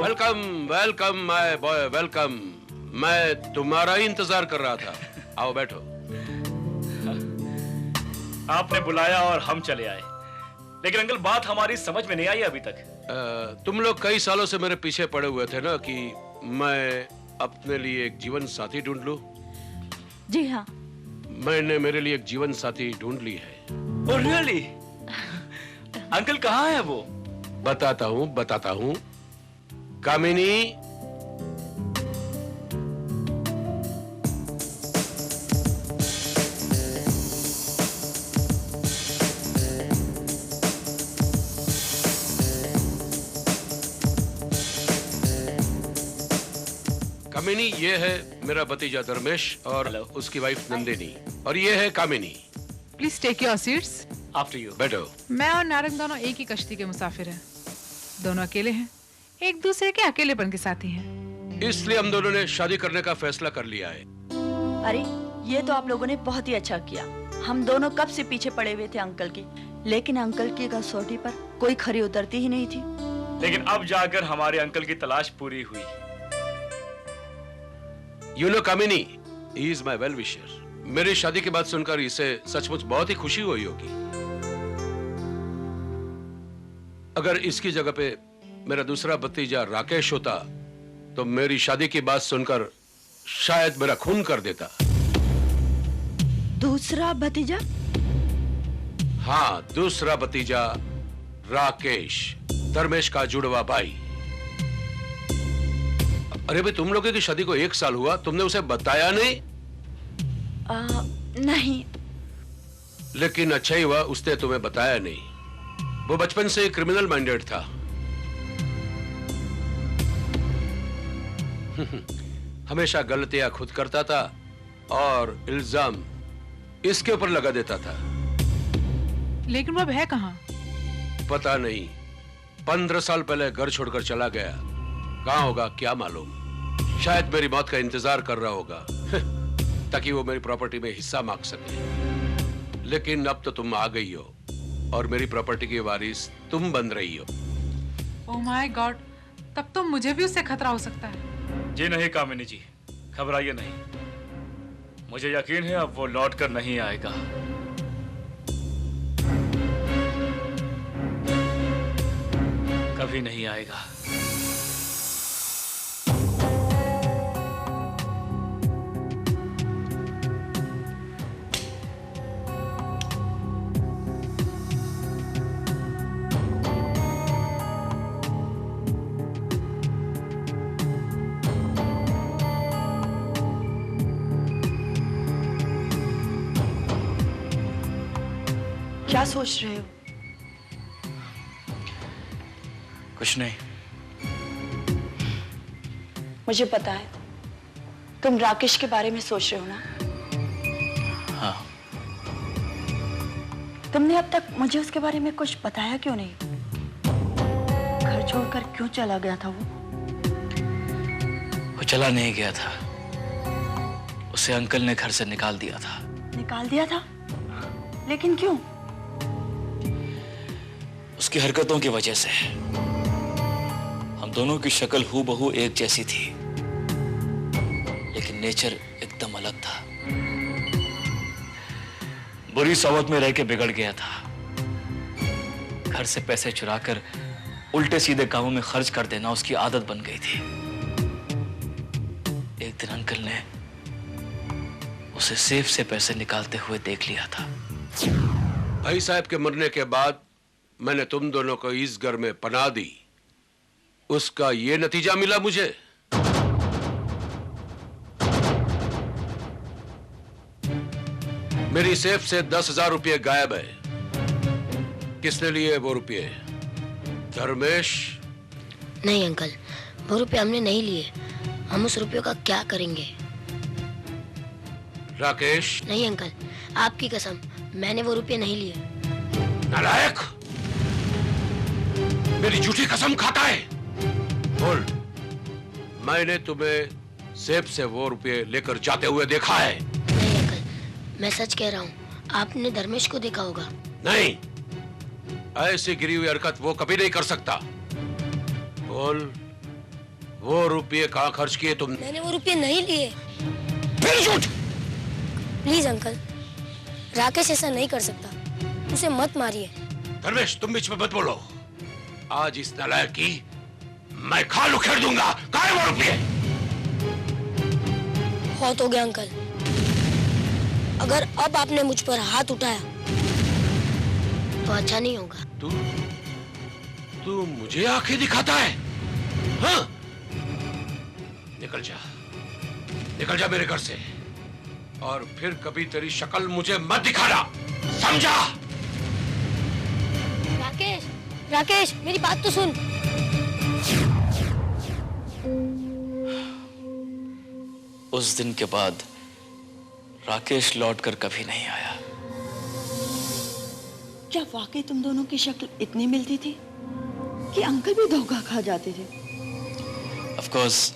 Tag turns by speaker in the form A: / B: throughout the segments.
A: Welcome welcome my boy welcome. मैं तुम्हारा ही इंतजार कर रहा था। आओ बैठो।
B: आपने बुलाया और हम चले आए, लेकिन अंकल बात हमारी समझ में नहीं आई अभी तक।
A: तुम लोग कई सालों से मेरे पीछे पड़े हुए थे ना कि मैं अपने लिए एक जीवन साथी ढूंढ लूं।
C: जी हाँ,
A: मैंने मेरे लिए एक जीवन साथी ढूंढ ली है।
B: Oh really? अंकल कहाँ है वो?
A: बताता हूँ। कामिनी, कामिनी ये है मेरा भतीजा धर्मेश और
B: Hello.
A: उसकी वाइफ नंदिनी, और ये है Kamini.
D: Please take your seats.
B: After you.
A: बैठो।
D: मैं और नारंग दोनों एक ही कश्ती के मुसाफिर हैं। दोनों अकेले हैं, एक दूसरे के अकेलेपन के साथी हैं।
A: इसलिए हम दोनों ने शादी करने का फैसला कर लिया है।
C: अरे ये तो आप लोगों ने बहुत ही अच्छा किया। हम दोनों कब से पीछे पड़े हुए थे अंकल के, लेकिन अंकल की कसौटी पर कोई खरी उतरती ही नहीं थी।
B: लेकिन अब जाकर हमारे अंकल की तलाश पूरी हुई।
A: You know Kamini, he is my well wisher। मेरी शादी की बात सुनकर इसे सचमुच बहुत ही खुशी हुई होगी। अगर इसकी जगह पे मेरा दूसरा भतीजा राकेश होता तो मेरी शादी की बात सुनकर शायद मेरा खून कर देता।
C: दूसरा भतीजा?
A: हाँ, दूसरा भतीजा राकेश, धर्मेश का जुड़वा भाई। अरे भाई, तुम लोगों की शादी को 1 साल हुआ, तुमने उसे बताया नहीं?
C: नहीं।
A: लेकिन अच्छा ही हुआ उसने तुम्हें बताया नहीं। वो बचपन से क्रिमिनल माइंडेड था। हमेशा गलतियां खुद करता था और इल्जाम इसके ऊपर लगा देता था।
D: लेकिन वो अब है कहाँ?
A: पता नहीं, 15 साल पहले घर छोड़कर चला गया। कहाँ होगा क्या मालूम। शायद मेरी मौत का इंतजार कर रहा होगा ताकि वो मेरी प्रॉपर्टी में हिस्सा मांग सके। लेकिन अब तो तुम आ गई हो और मेरी प्रॉपर्टी की वारिस तुम बन रही हो।
D: ओह माय गॉड, तब तो मुझे भी उससे खतरा हो सकता है।
B: जी नहीं कामिनी जी, घबराइए नहीं। मुझे यकीन है अब वो लौट कर नहीं आएगा। कभी नहीं आएगा।
C: क्या सोच रहे हो?
B: कुछ नहीं।
C: मुझे पता है तुम राकेश के बारे में सोच रहे हो ना।
B: हाँ।
C: तुमने अब तक मुझे उसके बारे में कुछ बताया क्यों नहीं? घर छोड़कर क्यों चला गया था वो?
B: वो चला नहीं गया था, उसे अंकल ने घर से निकाल दिया था।
C: निकाल दिया था? लेकिन क्यों?
B: उसकी हरकतों की वजह से। हम दोनों की शक्ल हूबहू एक जैसी थी, लेकिन नेचर एकदम अलग था। बुरी सोबत में रह के बिगड़ गया था। घर से पैसे चुराकर उल्टे सीधे कामों में खर्च कर देना उसकी आदत बन गई थी। एक दिन अंकल ने उसे सेफ से पैसे निकालते हुए देख लिया था।
A: भाई साहब के मरने के बाद मैंने तुम दोनों को इस घर में पनाह दी, उसका ये नतीजा मिला मुझे। मेरी सेफ से 10,000 रुपये गायब है। किसने लिए वो रुपये? धर्मेश?
E: नहीं अंकल, वो रुपये हमने नहीं लिए। हम उस रुपयों का क्या करेंगे?
A: राकेश?
E: नहीं अंकल, आपकी कसम, मैंने वो रुपये नहीं लिए।
A: नालायक! मेरी झूठी कसम खाता है। बोल, मैंने तुम्हें सेफ से वो रुपये लेकर जाते हुए देखा है?
E: नहीं अंकल, मैं सच कह रहा हूँ। आपने धर्मेश को देखा होगा।
A: नहीं, ऐसी गिरी हुई हरकत वो कभी नहीं कर सकता। बोल, वो रुपये कहाँ खर्च किए तुमने?
E: मैंने वो रुपये नहीं लिए।
A: फिर झूठ।
E: प्लीज अंकल, राकेश ऐसा नहीं कर सकता, उसे मत मारिए।
A: धर्मेश, तुम बीच में मत बोलो। आज इस नालायक की मैं खाल उखेड़ दूंगा। कहाँ है वो रुपये?
E: बहुत हो गया अंकल, अगर अब आपने मुझ पर हाथ उठाया तो अच्छा नहीं होगा।
A: तू मुझे आंखें दिखाता है? हाँ? निकल जा मेरे घर से, और फिर कभी तेरी शक्ल मुझे मत दिखाना, समझा?
E: राकेश, राकेश मेरी बात तो सुन।
B: उस दिन के बाद राकेश लौटकर कभी नहीं आया।
C: क्या वाकई तुम दोनों की शक्ल इतनी मिलती थी कि अंकल भी धोखा खा जाते थे?
B: ऑफ कोर्स,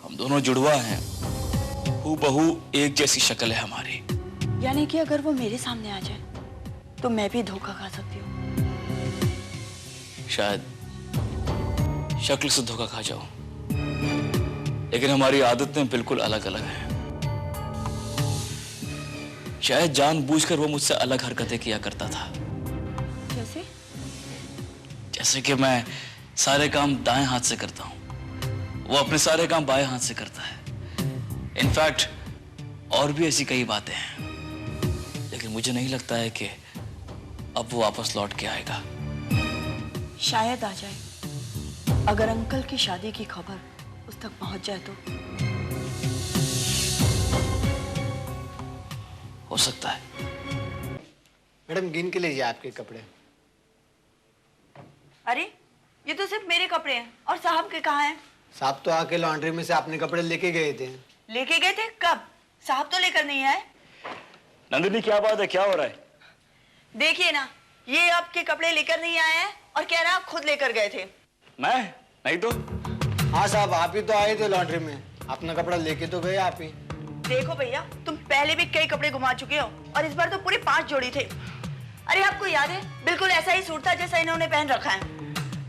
B: हम दोनों जुड़वा हैं, हूबहू एक जैसी शक्ल है हमारी।
C: यानी कि अगर वो मेरे सामने आ जाए तो मैं भी धोखा खा सकती हूँ।
B: शायद शक्ल से धोखा खा जाऊं, लेकिन हमारी आदतें बिल्कुल अलग अलग हैं। शायद जानबूझकर वो मुझसे अलग हरकतें किया करता था।
C: जैसे?
B: जैसे कि मैं सारे काम दाएं हाथ से करता हूं, वो अपने सारे काम बाएं हाथ से करता है। इनफैक्ट और भी ऐसी कई बातें हैं, लेकिन मुझे नहीं लगता है कि अब वो वापस लौट के आएगा।
C: शायद आ जाए, अगर अंकल की शादी की खबर उस तक पहुंच जाए तो।
B: हो सकता है।
F: मैडम गिन के लीजिए आपके कपड़े।
C: अरे ये तो सिर्फ मेरे कपड़े हैं, और साहब के कहाँ हैं?
F: साहब तो आके लॉन्ड्री में से आपने कपड़े लेके गए थे।
C: लेके गए थे? कब? साहब तो लेकर नहीं आए।
B: नंदिनी, क्या बात है? क्या हो रहा है?
C: देखिए ना, ये आपके कपड़े लेकर नहीं आए हैं और कह रहा आप खुद लेकर गए थे।
B: मैं नहीं तो।
F: हाँ साहब, आप ही तो आए थे लॉन्ड्री में, अपना कपड़ा लेके तो गए आप ही।
C: देखो भैया, तुम पहले भी कई कपड़े घुमा चुके हो, और इस बार तो पूरे 5 जोड़ी थे। अरे आपको याद है, बिल्कुल ऐसा ही सूट था जैसा इन्होंने पहन रखा है।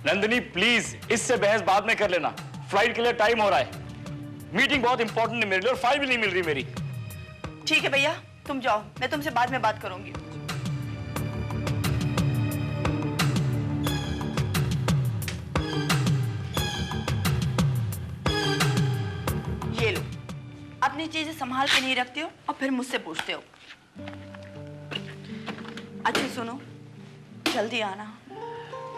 B: नंदिनी प्लीज, इससे बहस बाद में कर लेना। फ्लाइट के लिए टाइम हो रहा है, मीटिंग बहुत इंपॉर्टेंट है मेरे लिए, और फाइल भी नहीं मिल रही मेरी।
C: ठीक है भैया, तुम जाओ, मैं तुमसे बाद में बात करूंगी। ये लो, अपनी चीजें संभाल के नहीं रखते हो और फिर मुझसे पूछते हो। अच्छा सुनो, जल्दी आना।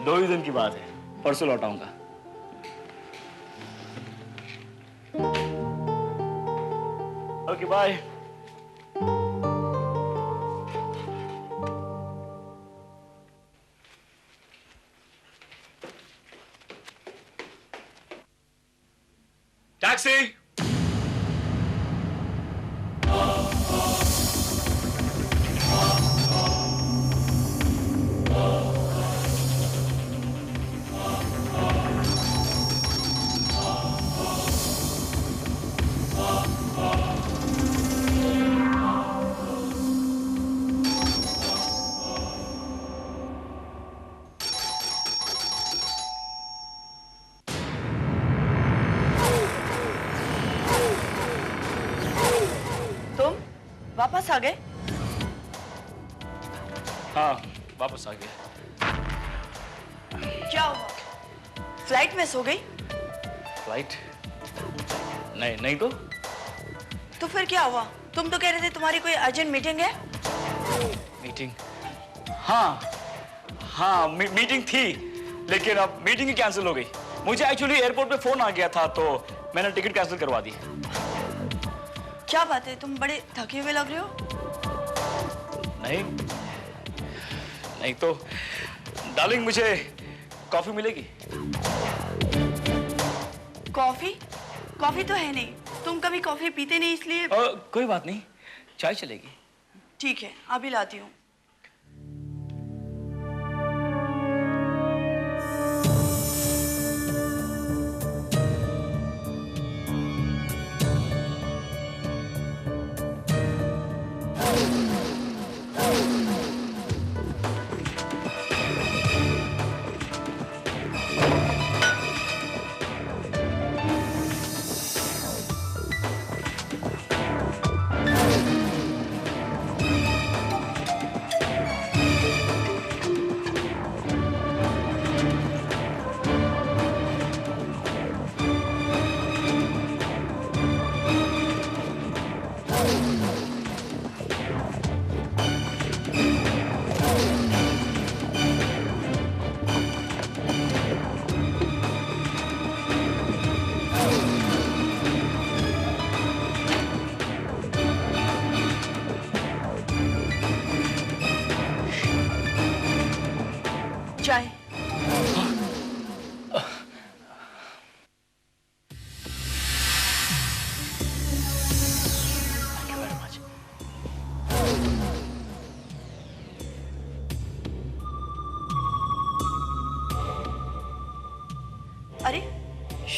B: 2 ही दिन की बात है, परसों लौटाऊंगा। Okay bye. टैक्सी।
C: वापस आ गए?
B: हाँ, वापस आ गया।
C: क्या हुआ? फ्लाइट मिस हो गई?
B: फ्लाइट? नहीं तो।
C: तो फिर क्या हुआ? तुम तो कह रहे थे तुम्हारी कोई अर्जेंट मीटिंग है।
B: मीटिंग? हाँ, मीटिंग थी, लेकिन अब मीटिंग ही कैंसिल हो गई। मुझे एक्चुअली एयरपोर्ट पे फोन आ गया था, तो मैंने टिकट कैंसिल करवा दी।
C: क्या बात है, तुम बड़े थके हुए लग रहे हो।
B: नहीं तो डार्लिंग, मुझे कॉफी मिलेगी?
C: कॉफी? कॉफी तो है नहीं, तुम कभी कॉफी पीते नहीं, इसलिए।
B: कोई बात नहीं, चाय चलेगी।
C: ठीक है, अभी लाती हूँ।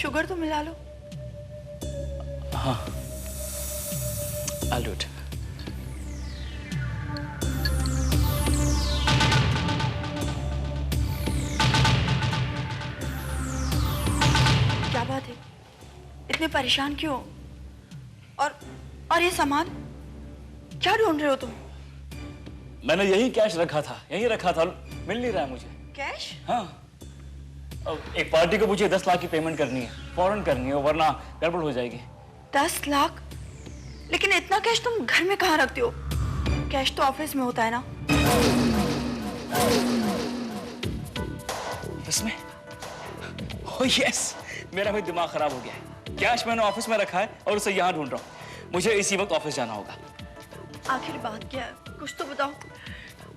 C: शुगर तो मिला लो।
B: हाँ, I'll do it.
C: क्या बात है, इतने परेशान क्यों? और ये सामान क्या ढूंढ रहे हो तुम?
B: मैंने यही कैश रखा था, यही रखा था, मिल नहीं रहा है मुझे।
C: कैश?
B: हाँ, अब एक पार्टी को मुझे 10 लाख की पेमेंट करनी है, फौरन करनी है, वरना गड़बड़ हो जाएगी।
C: 10 लाख? लेकिन इतना कैश तुम घर में कहाँ रखते हो? कैश तो ऑफिस में होता है ना।
B: ऑफिस में? ओह यस, मेरा भी दिमाग खराब हो गया है। कैश मैंने ऑफिस में रखा है और उसे यहाँ ढूंढ रहा हूँ। मुझे इसी वक्त ऑफिस जाना होगा।
C: आखिर बात क्या है, कुछ तो बताओ।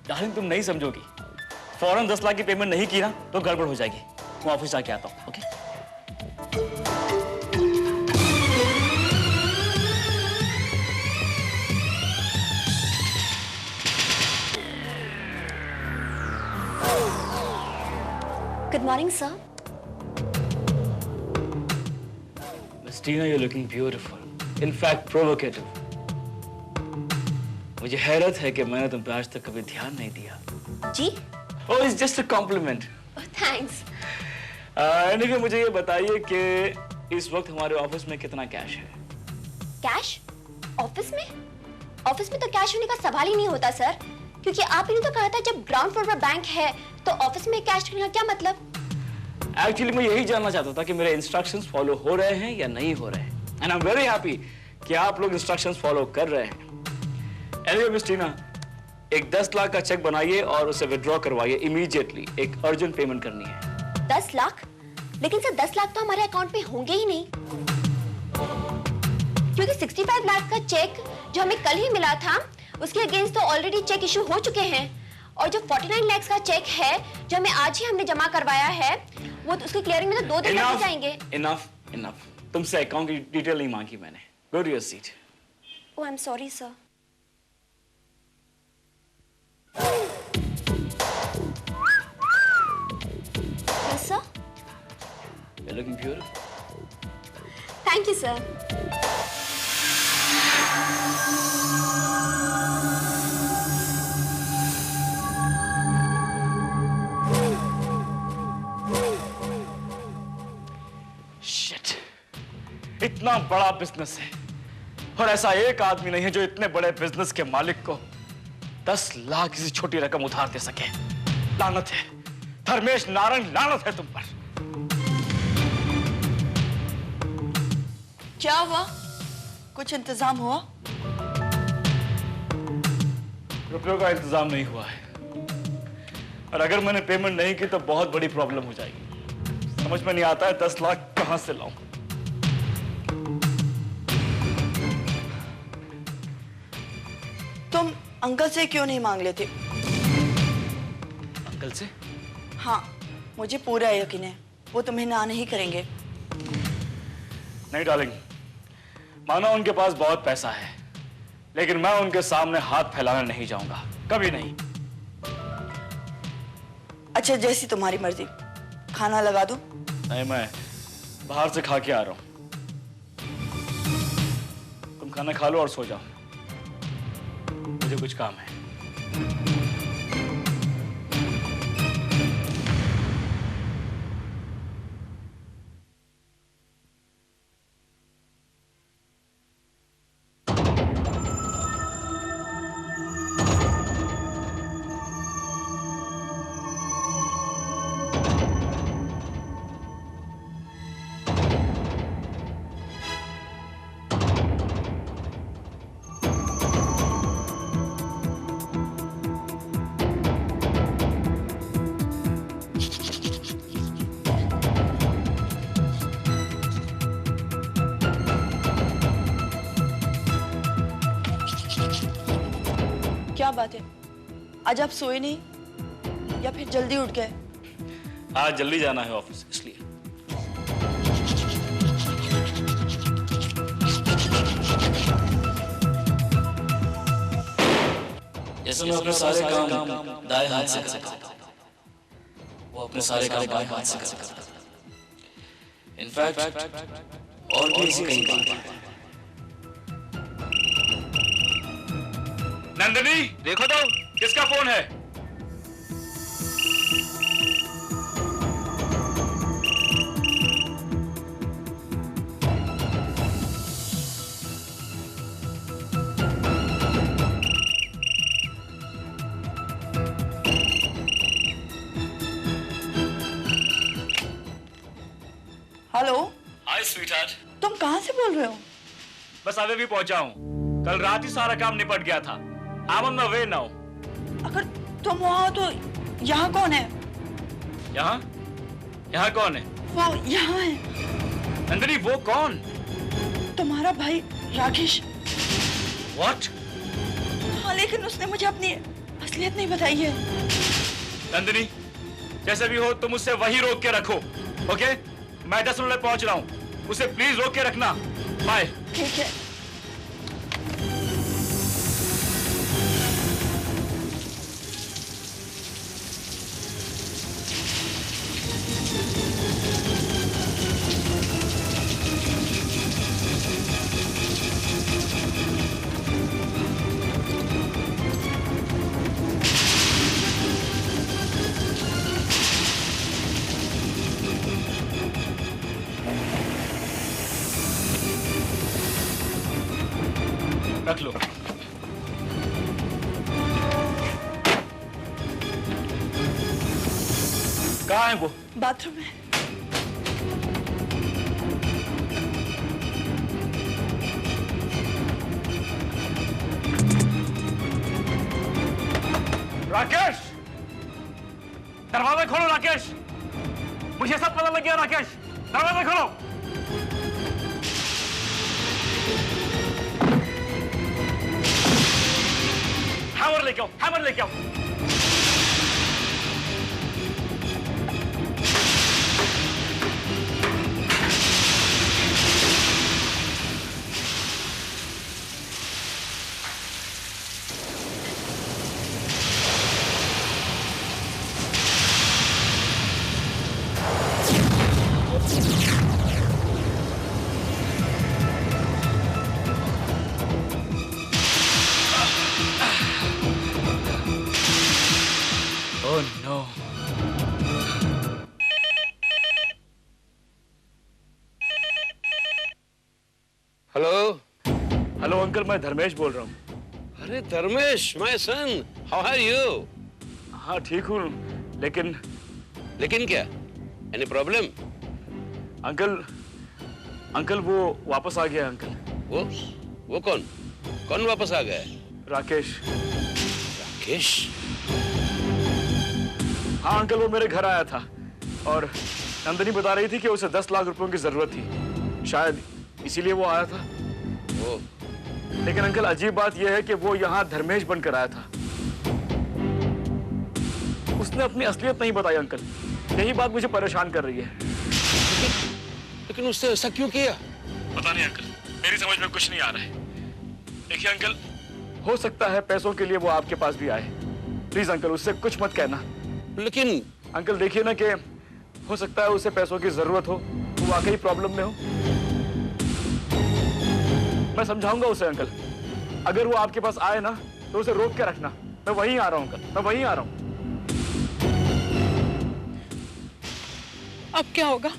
B: डार्लिंग, तुम नहीं समझोगी। फौरन 10 लाख की पेमेंट नहीं की ना तो गड़बड़ हो जाएगी। मैं ऑफिस जाके आता हूँ, okay?
E: Good morning sir.
B: Miss Tina, you're looking beautiful. In fact, provocative. मुझे हैरत है कि मैंने तुम पे आज तक कभी ध्यान नहीं दिया।
E: जी?
B: Oh, it's just a compliment.
E: Thanks.
B: Anyway, मुझे ये बताइए कि इस वक्त हमारे ऑफिस में कितना कैश है?
E: कैश? ऑफिस में? ऑफिस में तो कैश होने का सवाल ही नहीं होता सर, क्योंकि आप ही ने तो कहा था जब ग्राउंड फ्लोर पर बैंक है तो ऑफिस में कैश रखने का क्या मतलब?
B: एक्चुअली मैं यही जानना चाहता था कि मेरे इंस्ट्रक्शंस फॉलो हो रहे हैं या नहीं हो रहे हैं। And I am very happy कि आप लोग इंस्ट्रक्शंस फॉलो कर रहे हैं। एनीवे मिस टीना, एक 10 लाख का चेक बनाइए और उसे विड्रॉ करवाइए इमीडिएटली। एक अर्जेंट पेमेंट करनी है।
E: 10 लाख? लेकिन सर 10 लाख तो हमारे अकाउंट में होंगे ही नहीं, क्योंकि 65 लाख का चेक जो हमें कल ही मिला था उसके अगेंस्ट तो ऑलरेडी चेक इशू हो चुके हैं, और जो 49 लाख का चेक है जो हमें आज ही हमने जमा करवाया है वो तो उसकी क्लियरिंग में तो 2 दिन लग जाएंगे।
B: इनफ। तुमसे अकाउंट की डिटेल नहीं मांगी मैंने। Go to your seat.
E: Oh I am sorry sir. Yes sir.
B: You're looking beautiful.
E: Thank you sir.
B: Shit. इतना बड़ा बिजनेस है और ऐसा एक आदमी नहीं है जो इतने बड़े बिजनेस के मालिक को 10 लाख किसी छोटी रकम उधार दे सके। लानत है धर्मेश नारायण, लानत है तुम पर।
C: क्या हुआ? कुछ इंतजाम हुआ?
B: रुपयों का इंतजाम नहीं हुआ है, और अगर मैंने पेमेंट नहीं की तो बहुत बड़ी प्रॉब्लम हो जाएगी। समझ में नहीं आता है 10 लाख कहां से लाऊं।
C: तुम अंकल से क्यों नहीं मांग लेते?
B: अंकल से?
C: हाँ, मुझे पूरा यकीन है वो तुम्हें ना नहीं करेंगे।
B: नहीं डार्लिंग, मानो उनके पास बहुत पैसा है, लेकिन मैं उनके सामने हाथ फैलाने नहीं जाऊंगा, कभी नहीं।
C: अच्छा, जैसी तुम्हारी मर्जी। खाना लगा दो?
B: नहीं, मैं बाहर से खा के आ रहा हूं। तुम खाना खा लो और सो जाओ, मुझे कुछ काम है।
C: क्या बात है, आज आप सोए नहीं या फिर जल्दी उठ गए?
B: आज जल्दी जाना है ऑफिस, इसलिए। जैसे मैं अपने सारे काम दाएं हाथ से करता हूं, वो अपने सारे काम बाएं हाथ से करता है। इनफैक्ट और भी ऐसी कई बातें हैं।
G: नंदिनी देखो तो किसका फोन है?
C: हेलो,
B: हाय स्वीटहार्ट।
C: तुम कहाँ से बोल रहे हो?
G: बस अभी भी पहुंचा हूँ। कल रात ही सारा काम निपट गया था। I'm on my way now।
C: अगर तुम वहाँ हो तो यहाँ कौन है?
G: यहाँ? यहाँ कौन है?
C: वो यहाँ है,
G: नंदिनी वो कौन?
C: तुम्हारा भाई राकेश।
G: What?
C: हाँ, लेकिन उसने मुझे अपनी असलियत नहीं बताई है।
G: नंदिनी जैसे भी हो तुम उससे वही रोक के रखो, ओके? मैं 10 मिनट में पहुंच रहा हूँ। उसे प्लीज रोक के रखना। बाय।
C: ठीक है।
G: रख लो। कहाँ है वो?
C: बाथरूम में।
G: राकेश, दरवाजा खोलो राकेश। मुझे सब पता लग गया राकेश, दरवाजा खोलो। हैमर लेके आओ, हैमर लेके आओ।
B: Oh no.
A: Hello.
G: Hello uncle, मैं धर्मेश बोल रहा हूँ।
A: अरे Dharmesh, my son, how are you?
G: हाँ ठीक हूँ, लेकिन
A: लेकिन क्या? Any problem?
G: अंकल वो वापस आ गया अंकल।
A: वो कौन? कौन वापस आ गया है?
G: राकेश।
A: राकेश?
G: हाँ अंकल, वो मेरे घर आया था और नंदिनी बता रही थी कि उसे 10 लाख रुपयों की जरूरत थी, शायद इसीलिए वो आया था।
A: ओ,
G: लेकिन अंकल अजीब बात यह है कि वो यहाँ धर्मेश बनकर आया था। उसने अपनी असलियत नहीं बताई अंकल, यही बात मुझे परेशान कर रही है।
A: लेकिन उसने ऐसा क्यों किया?
G: पता नहीं अंकल, मेरी समझ में कुछ नहीं आ रहा है। देखिए अंकल, हो सकता है पैसों के लिए वो आपके पास भी आए। प्लीज अंकल उससे कुछ मत कहना।
A: लेकिन
G: अंकल देखिए ना कि हो सकता है उसे पैसों की जरूरत हो, वो वाकई प्रॉब्लम में हो। मैं समझाऊंगा उसे अंकल। अगर वो आपके पास आए ना तो उसे रोक के रखना। मैं वहीं आ रहा हूं अंकल, मैं वहीं आ रहा हूं।
D: अब क्या होगा?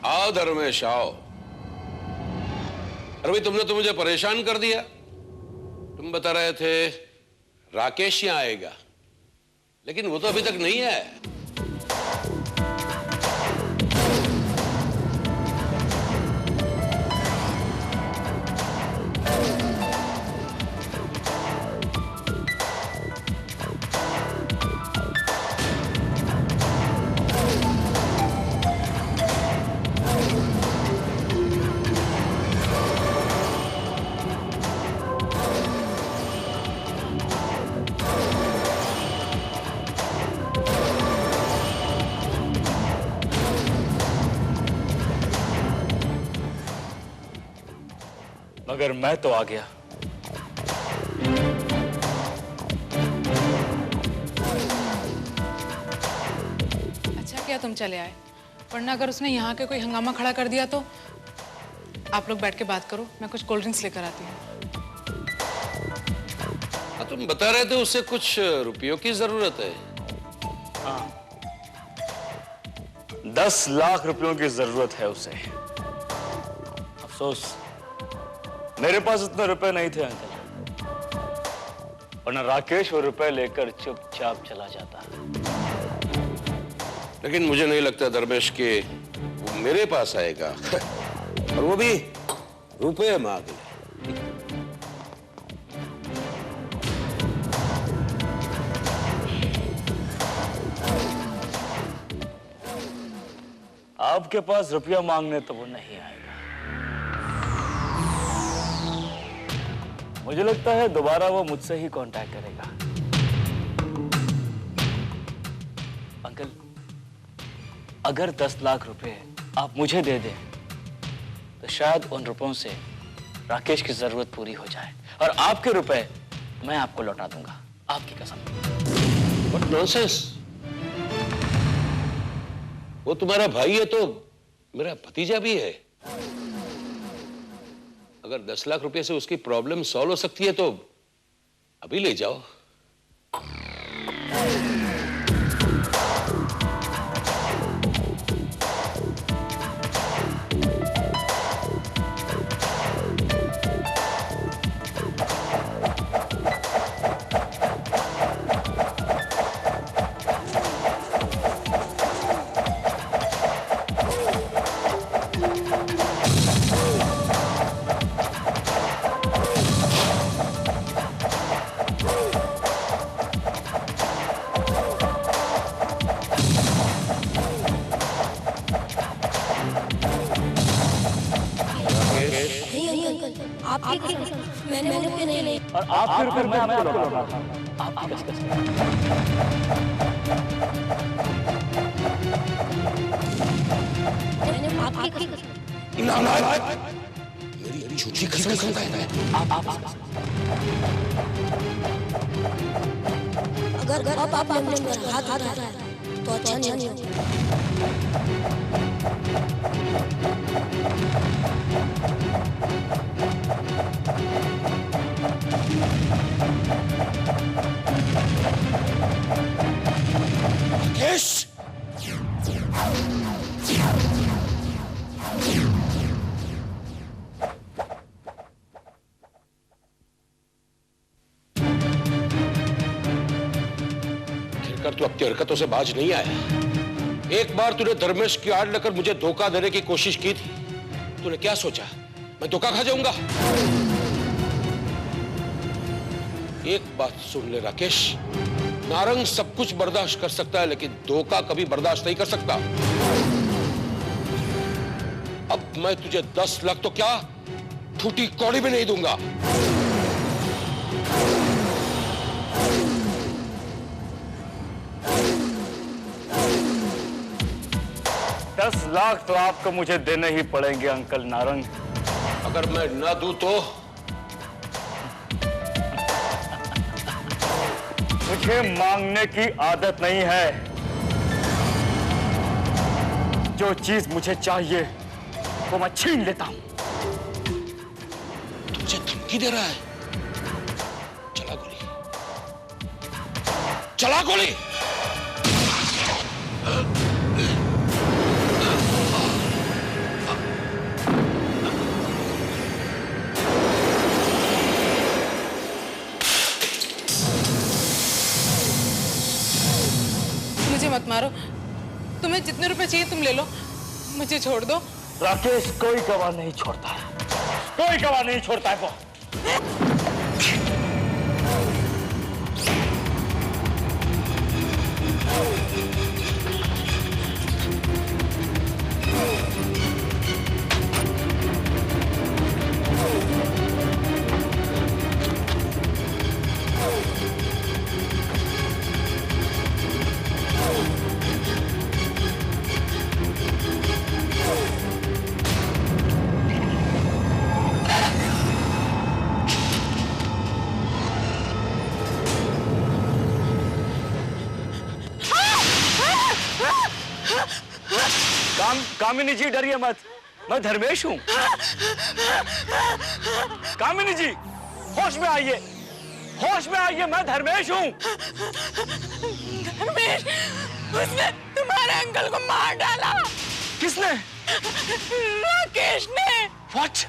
A: आओ धर्मेश, आओ। अरे भाई, तुमने तो मुझे परेशान कर दिया। तुम बता रहे थे राकेश यहाँ आएगा, लेकिन वो तो अभी तक नहीं आया।
B: मगर मैं तो आ गया।
D: अच्छा किया तुम चले आए, वरना अगर उसने यहाँ के कोई हंगामा खड़ा कर दिया तो। आप लोग बैठ के बात करो, मैं कुछ कोल्ड ड्रिंक्स लेकर आती हूँ।
A: हाँ, तुम बता रहे थे उसे कुछ रुपयों की जरूरत है।
B: 10 लाख रुपयों की जरूरत है उसे। अफसोस मेरे पास इतने रुपए नहीं थे अंकल, वरना राकेश वो रुपए लेकर चुपचाप चला जाता।
A: लेकिन मुझे नहीं लगता धर्मेश के वो मेरे पास आएगा और वो भी रुपए मांग ले।
B: आपके पास रुपया मांगने तो वो नहीं आएगा। मुझे लगता है दोबारा वो मुझसे ही कांटेक्ट करेगा। अंकल, अगर 10 लाख रुपए आप मुझे दे दें तो शायद उन रुपयों से राकेश की जरूरत पूरी हो जाए और आपके रुपए मैं आपको लौटा दूंगा, आपकी कसम।
A: What nonsense! वो तुम्हारा भाई है तो मेरा भतीजा भी है। अगर 10 लाख रुपए से उसकी प्रॉब्लम सॉल्व हो सकती है तो अभी ले जाओ।
E: आपकी मैंने रुपए नहीं लिए
B: और आपके रुपए मैं आपको लौटा दूंगा, आपकी कसम।
E: मैंने आपकी
A: ना, मेरी झूठी कसम कहता है।
E: अगर अब आप मेरा हाथ उठाया तो अच्छा नहीं होगा।
A: राकेश! खिरकर तू अपनी हरकतों से बाज नहीं आया। एक बार तूने धर्मेश की आड़ लेकर मुझे धोखा देने की कोशिश की थी। तूने क्या सोचा मैं धोखा खा जाऊंगा? एक बात सुन ले राकेश, नारंग सब कुछ बर्दाश्त कर सकता है लेकिन धोखा कभी बर्दाश्त नहीं कर सकता। अब मैं तुझे 10 लाख तो क्या फूटी कौड़ी भी नहीं दूंगा।
B: 10 लाख तो आपको मुझे देने ही पड़ेंगे अंकल नारंग।
A: अगर मैं ना दूं तो?
B: मुझे मांगने की आदत नहीं है। जो चीज मुझे चाहिए वो मैं छीन लेता हूं।
A: तुझे धमकी दे रहा है? चला गोली, चला गोली।
D: मुझे मत मारो, तुम्हें जितने रुपए चाहिए तुम ले लो, मुझे छोड़ दो।
B: राकेश कोई गवाह नहीं छोड़ता है, कोई गवाह नहीं छोड़ता है वो।
G: कामिनी जी डरिए मत, मैं धर्मेश हूँ। कामिनी जी होश में आइए, होश में आइए, मैं धर्मेश हूँ।
D: धर्मेश, उसने तुम्हारे अंकल को मार डाला।
G: किसने?
D: राकेश ने।
G: What?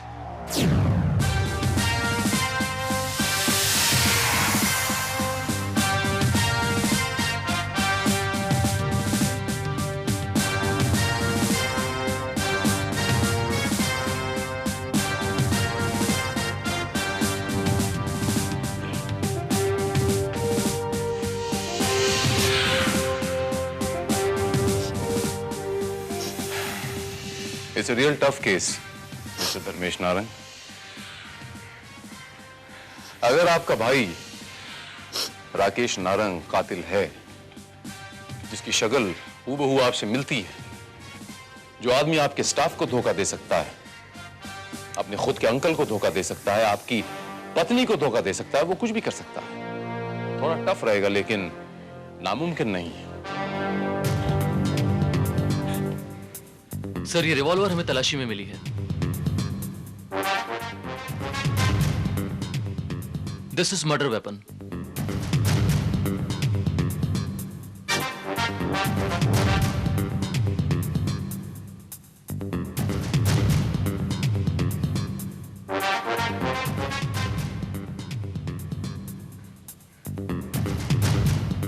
H: It's a real tough case, Mr. Dharmesh Narang. अगर आपका भाई राकेश नारंग कातिल है, जिसकी शक्ल हूबहू आपसे मिलती है, जो आदमी आपके स्टाफ को धोखा दे सकता है, अपने खुद के अंकल को धोखा दे सकता है, आपकी पत्नी को धोखा दे सकता है, वो कुछ भी कर सकता है। थोड़ा टफ रहेगा लेकिन नामुमकिन नहीं है।
I: सर, ये रिवॉल्वर हमें तलाशी में मिली है। This is murder weapon.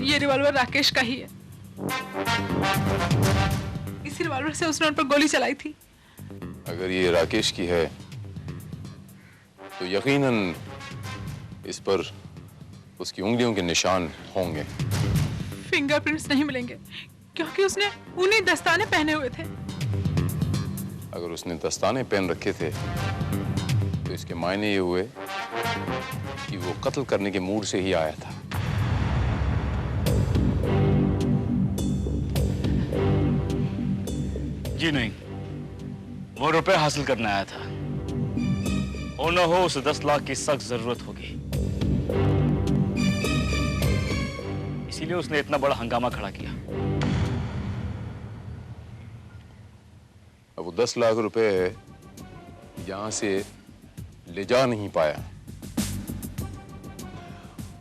D: ये रिवॉल्वर राकेश का ही है। इसी रिवॉल्वर से उसने उन पर गोली चलाई थी।
H: अगर ये राकेश की है तो यकीनन इस पर उसकी उंगलियों के निशान होंगे।
D: फिंगरप्रिंट्स नहीं मिलेंगे क्योंकि उसने उन्हीं दस्ताने पहने हुए थे।
H: अगर उसने दस्ताने पहन रखे थे तो इसके मायने ये हुए कि वो कत्ल करने के मूड से ही आया था।
G: जी नहीं, वो रुपए हासिल करने आया था। हो न हो उसे 10 लाख की सख्त जरूरत होगी, इसीलिए उसने इतना बड़ा हंगामा खड़ा किया।
H: अब वो 10 लाख रुपए यहां से ले जा नहीं पाया।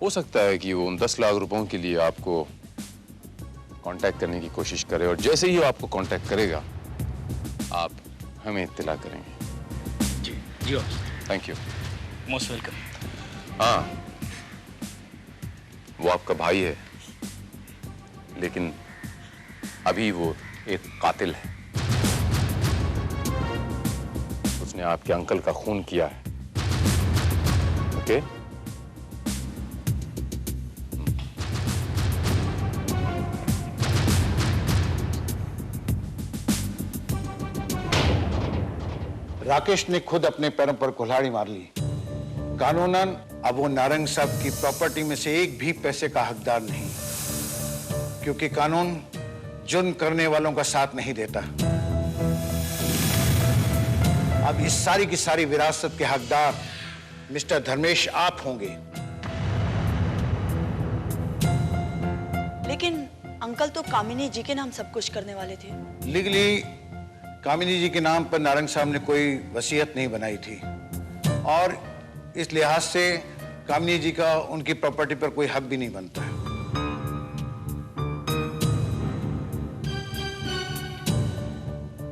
H: हो सकता है कि वो उन 10 लाख रुपयों के लिए आपको कांटेक्ट करने की कोशिश करे और जैसे ही वो आपको कांटेक्ट करेगा आप हमें इत्तला करेंगे।
G: जी जी
H: थैंक यू।
G: Most welcome.
H: हाँ, वो आपका भाई है लेकिन अभी वो एक कातिल है। उसने आपके अंकल का खून किया है। ओके?
J: राकेश ने खुद अपने पैरों पर कुल्हाड़ी मार ली। कानूनन अब वो नारंग साहब की प्रॉपर्टी में से एक भी पैसे का हकदार नहीं, क्योंकि कानून जुर्म करने वालों का साथ नहीं देता। अब इस सारी की सारी विरासत के हकदार मिस्टर धर्मेश आप होंगे।
C: लेकिन अंकल तो कामिनी जी के नाम सब कुछ करने वाले थे।
J: लीगली कामिनी जी के नाम पर नारंग साहब ने कोई वसीयत नहीं बनाई थी और इस लिहाज से कामिनी जी का उनकी प्रॉपर्टी पर कोई हक भी नहीं बनता है।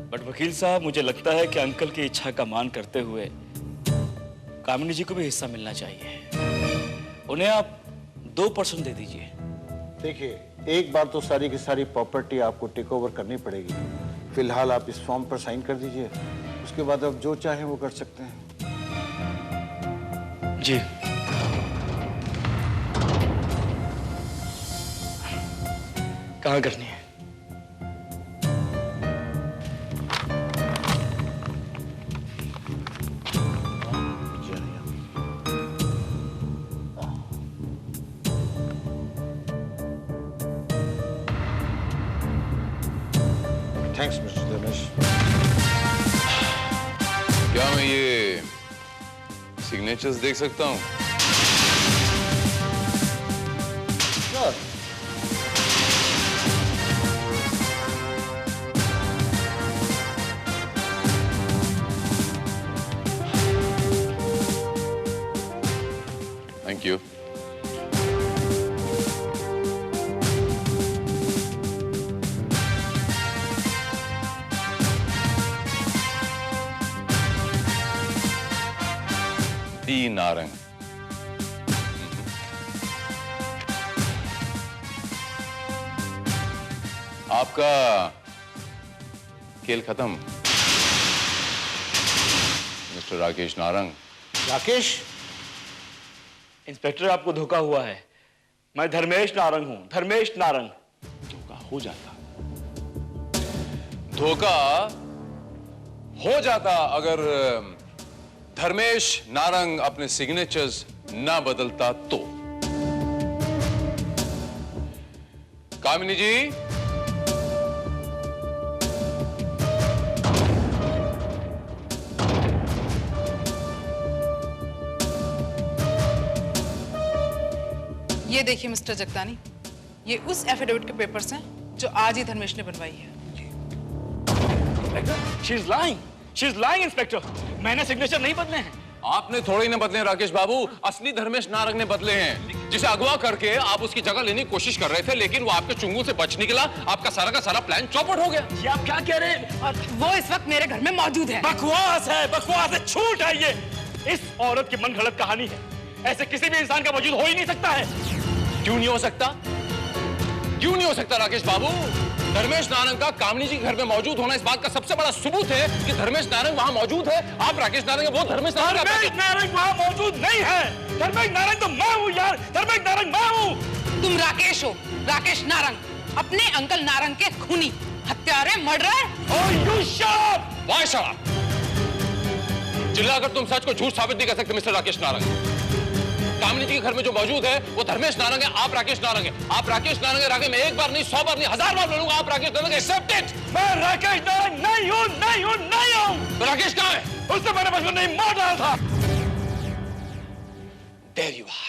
G: बट वकील साहब, मुझे लगता है कि अंकल की इच्छा का मान करते हुए कामिनी जी को भी हिस्सा मिलना चाहिए। उन्हें आप 2% दे दीजिए।
J: देखिए, एक बार तो सारी की सारी प्रॉपर्टी आपको टेक ओवर करनी पड़ेगी। फिलहाल आप इस फॉर्म पर साइन कर दीजिए, उसके बाद आप जो चाहें वो कर सकते हैं।
G: जी। कहाँ करनी है?
J: Thanks mister Dharmesh.
H: क्या मैं ये सिग्नेचर्स देख सकता हूँ? डी नारंग। आपका खेल खत्म मिस्टर राकेश नारंग।
J: राकेश,
G: इंस्पेक्टर, आपको धोखा हुआ है। मैं धर्मेश नारंग हूं, धर्मेश नारंग।
H: धोखा हो जाता अगर धर्मेश नारंग अपने सिग्नेचर्स ना बदलता तो। कामिनी जी,
D: ये देखिए मिस्टर जगदानी, ये उस एफिडेविट के पेपर्स हैं जो आज ही धर्मेश ने बनवाई है।
G: She is lying. She is lying, inspector. मैंने सिग्नेचर नहीं बदले हैं।
H: आपने थोड़े ही ना बदले राकेश बाबू, असली धर्मेश नारंग ने बदले हैं, जिसे अगवा करके आप उसकी जगह लेने की कोशिश कर रहे थे, लेकिन वो आपके चुंगल से बच निकला। आपका सारा का सारा प्लान चौपट हो गया।
G: ये आप क्या कह रहे हैं?
D: वो इस वक्त मेरे घर में मौजूद है।
G: बकवास है, बकवास है, झूठ है ये। इस औरत की मनगढ़ंत कहानी है। ऐसे किसी भी इंसान का वजूद हो ही नहीं सकता है।
H: क्यों नहीं हो सकता? क्यों नहीं हो सकता राकेश बाबू? धर्मेश नारंग का कामिनी जी के घर में मौजूद होना इस बात का सबसे बड़ा सबूत है कि धर्मेश नारंग वहां मौजूद है। आप राकेश नारंग है, वो धर्मेश
G: नारंग वहां मौजूद नहीं है। धर्मेश नारंग तो मैं हूं यार, धर्मेश नारंग मैं हूं।
D: तुम राकेश हो, राकेश नारंग, अपने अंकल नारंग के खूनी, हत्यारे, murderer.
G: Oh, you shut up!
H: Why shut up? चिल्लाकर तुम सच को झूठ साबित नहीं कर सकते मिस्टर राकेश नारंग। कामिनी जी के घर में जो मौजूद है वो धर्मेश नारंग है, आप राकेश नारंग है। आप राकेश नारंग है, राकेश मैं एक बार नहीं 100 बार नहीं 1000 बार बोलूंगा, आप राकेश नारंग। Accept it.
G: मैं राकेश नारंग नहीं हूं, नहीं हूं, नहीं हूं।
H: तो राकेश कहां है?
G: उससे मैंने बचपन में मार डाला था।
H: There you are.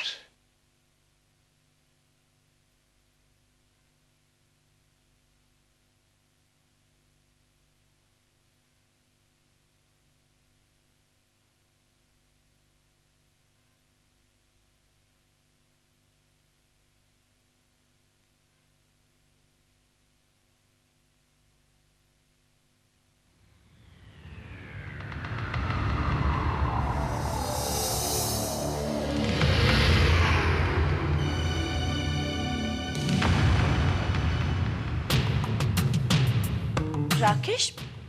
C: राकेश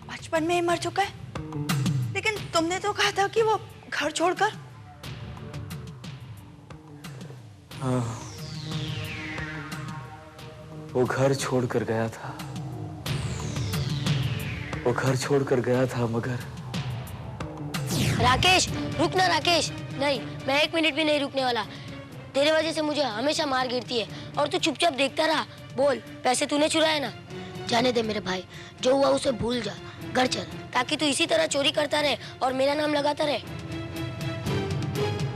C: बचपन में ही मर चुका है, लेकिन तुमने तो कहा था कि वो घर छोड़कर।
B: हाँ, वो घर छोड़कर गया था। वो घर छोड़कर गया था, मगर
E: राकेश रुक ना राकेश। नहीं, मैं 1 मिनट भी नहीं रुकने वाला। तेरे वजह से मुझे हमेशा मार गिरती है और तू चुपचाप देखता रहा। बोल, पैसे तूने चुराए ना? जाने दे मेरे भाई, जो हुआ उसे भूल जा। घर चल, ताकि तू इसी तरह चोरी करता रहे और मेरा नाम लगाता रहे।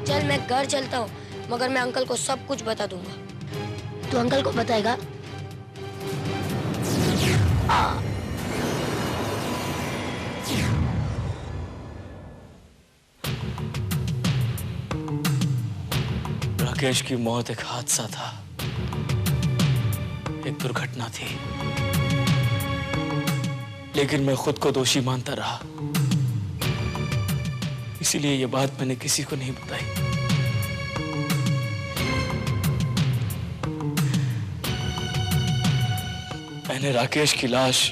E: चल, मैं घर चलता हूँ, मगर मैं अंकल को सब कुछ बता दूंगा। तू अंकल को बताएगा?
B: राकेश की मौत एक हादसा था, एक दुर्घटना थी, लेकिन मैं खुद को दोषी मानता रहा। इसीलिए ये बात मैंने किसी को नहीं बताई। मैंने राकेश की लाश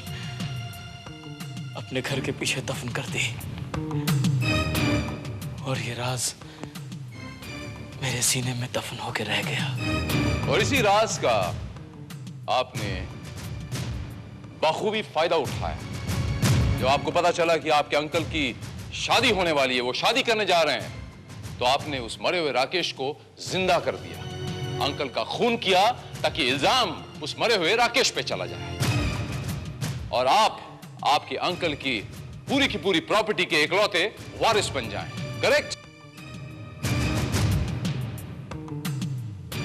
B: अपने घर के पीछे दफन कर दी और ये राज मेरे सीने में दफन होकर रह गया।
H: और इसी राज का आपने बखूबी फायदा उठाया। जब आपको पता चला कि आपके अंकल की शादी होने वाली है, वो शादी करने जा रहे हैं, तो आपने उस मरे हुए राकेश को जिंदा कर दिया। अंकल का खून किया ताकि इल्जाम उस मरे हुए राकेश पे चला जाए और आप आपके अंकल की पूरी प्रॉपर्टी के इकलौते वारिस बन जाएं। करेक्ट?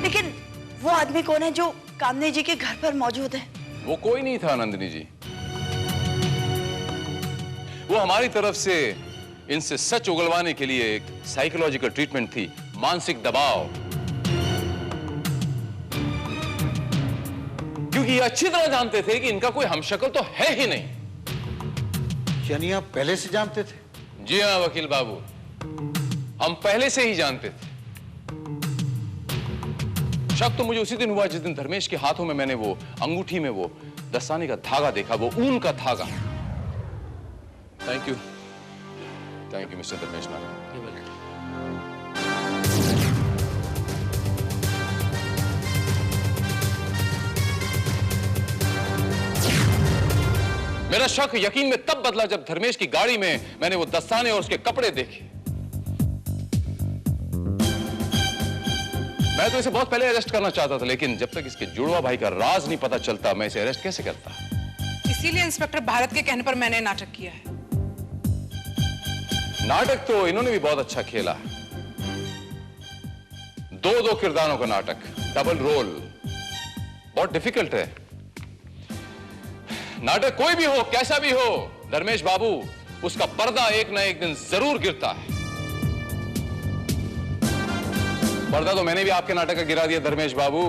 C: लेकिन वो आदमी कौन है जो कामनी जी के घर पर मौजूद है?
H: वो कोई नहीं था नंदिनी जी। वो हमारी तरफ से इनसे सच उगलवाने के लिए एक साइकोलॉजिकल ट्रीटमेंट थी, मानसिक दबाव। क्योंकि ये अच्छी तरह जानते थे कि इनका कोई हमशक्ल तो है ही नहीं।
J: यानी आप पहले से जानते थे?
H: जी हाँ वकील बाबू, हम पहले से ही जानते थे। शक तो मुझे उसी दिन हुआ जिस दिन धर्मेश के हाथों में मैंने वो अंगूठी में वो दस्ताने का धागा देखा, वो ऊन का धागा। Thank you mister Dharmesh Narayan. मेरा शक यकीन में तब बदला जब धर्मेश की गाड़ी में मैंने वो दस्ताने और उसके कपड़े देखे। मैं तो इसे बहुत पहले अरेस्ट करना चाहता था, लेकिन जब तक इसके जुड़वा भाई का राज नहीं पता चलता मैं इसे अरेस्ट कैसे करता।
D: इसीलिए इंस्पेक्टर भारत के कहने पर मैंने नाटक किया है।
H: नाटक तो इन्होंने भी बहुत अच्छा खेला है। दो किरदारों का नाटक, डबल रोल, बहुत डिफिकल्ट है। नाटक कोई भी हो, कैसा भी हो, धर्मेश बाबू, उसका पर्दा एक ना एक दिन जरूर गिरता है। पर्दा तो मैंने भी आपके नाटक का गिरा दिया धर्मेश बाबू।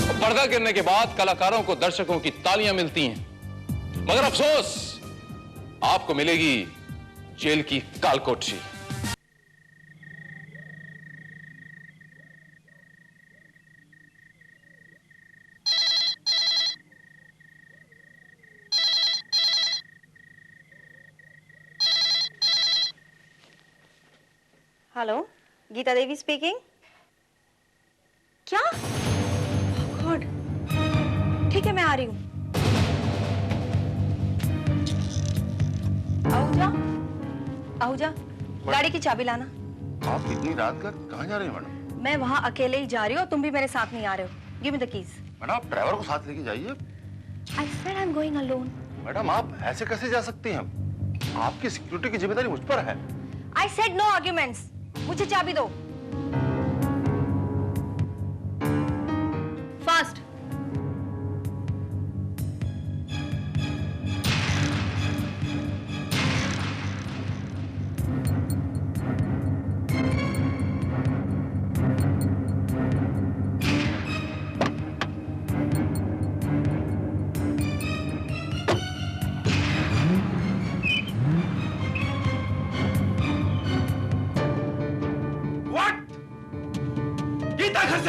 H: और पर्दा गिरने के बाद कलाकारों को दर्शकों की तालियां मिलती हैं, मगर अफसोस आपको मिलेगी जेल की कालकोठरी।
K: हेलो, गीता देवी स्पीकिंग। क्या? गॉड, ठीक है मैं आ रही हूँ। आहूजा, गाड़ी की चाबी लाना।
H: आप इतनी रात का कहाँ जा रहे हैं मैडम?
K: मैं वहाँ अकेले ही जा रही हूँ, तुम भी मेरे साथ नहीं आ रहे हो। Give me the keys.
H: Madam आप ड्राइवर को साथ लेके जाइए।
K: I said I'm going alone.
H: Madam आप ऐसे कैसे जा सकती हैं? आपकी सिक्योरिटी की जिम्मेदारी मुझ पर है।
K: I said no arguments. मुझे चाबी दो। फास्ट।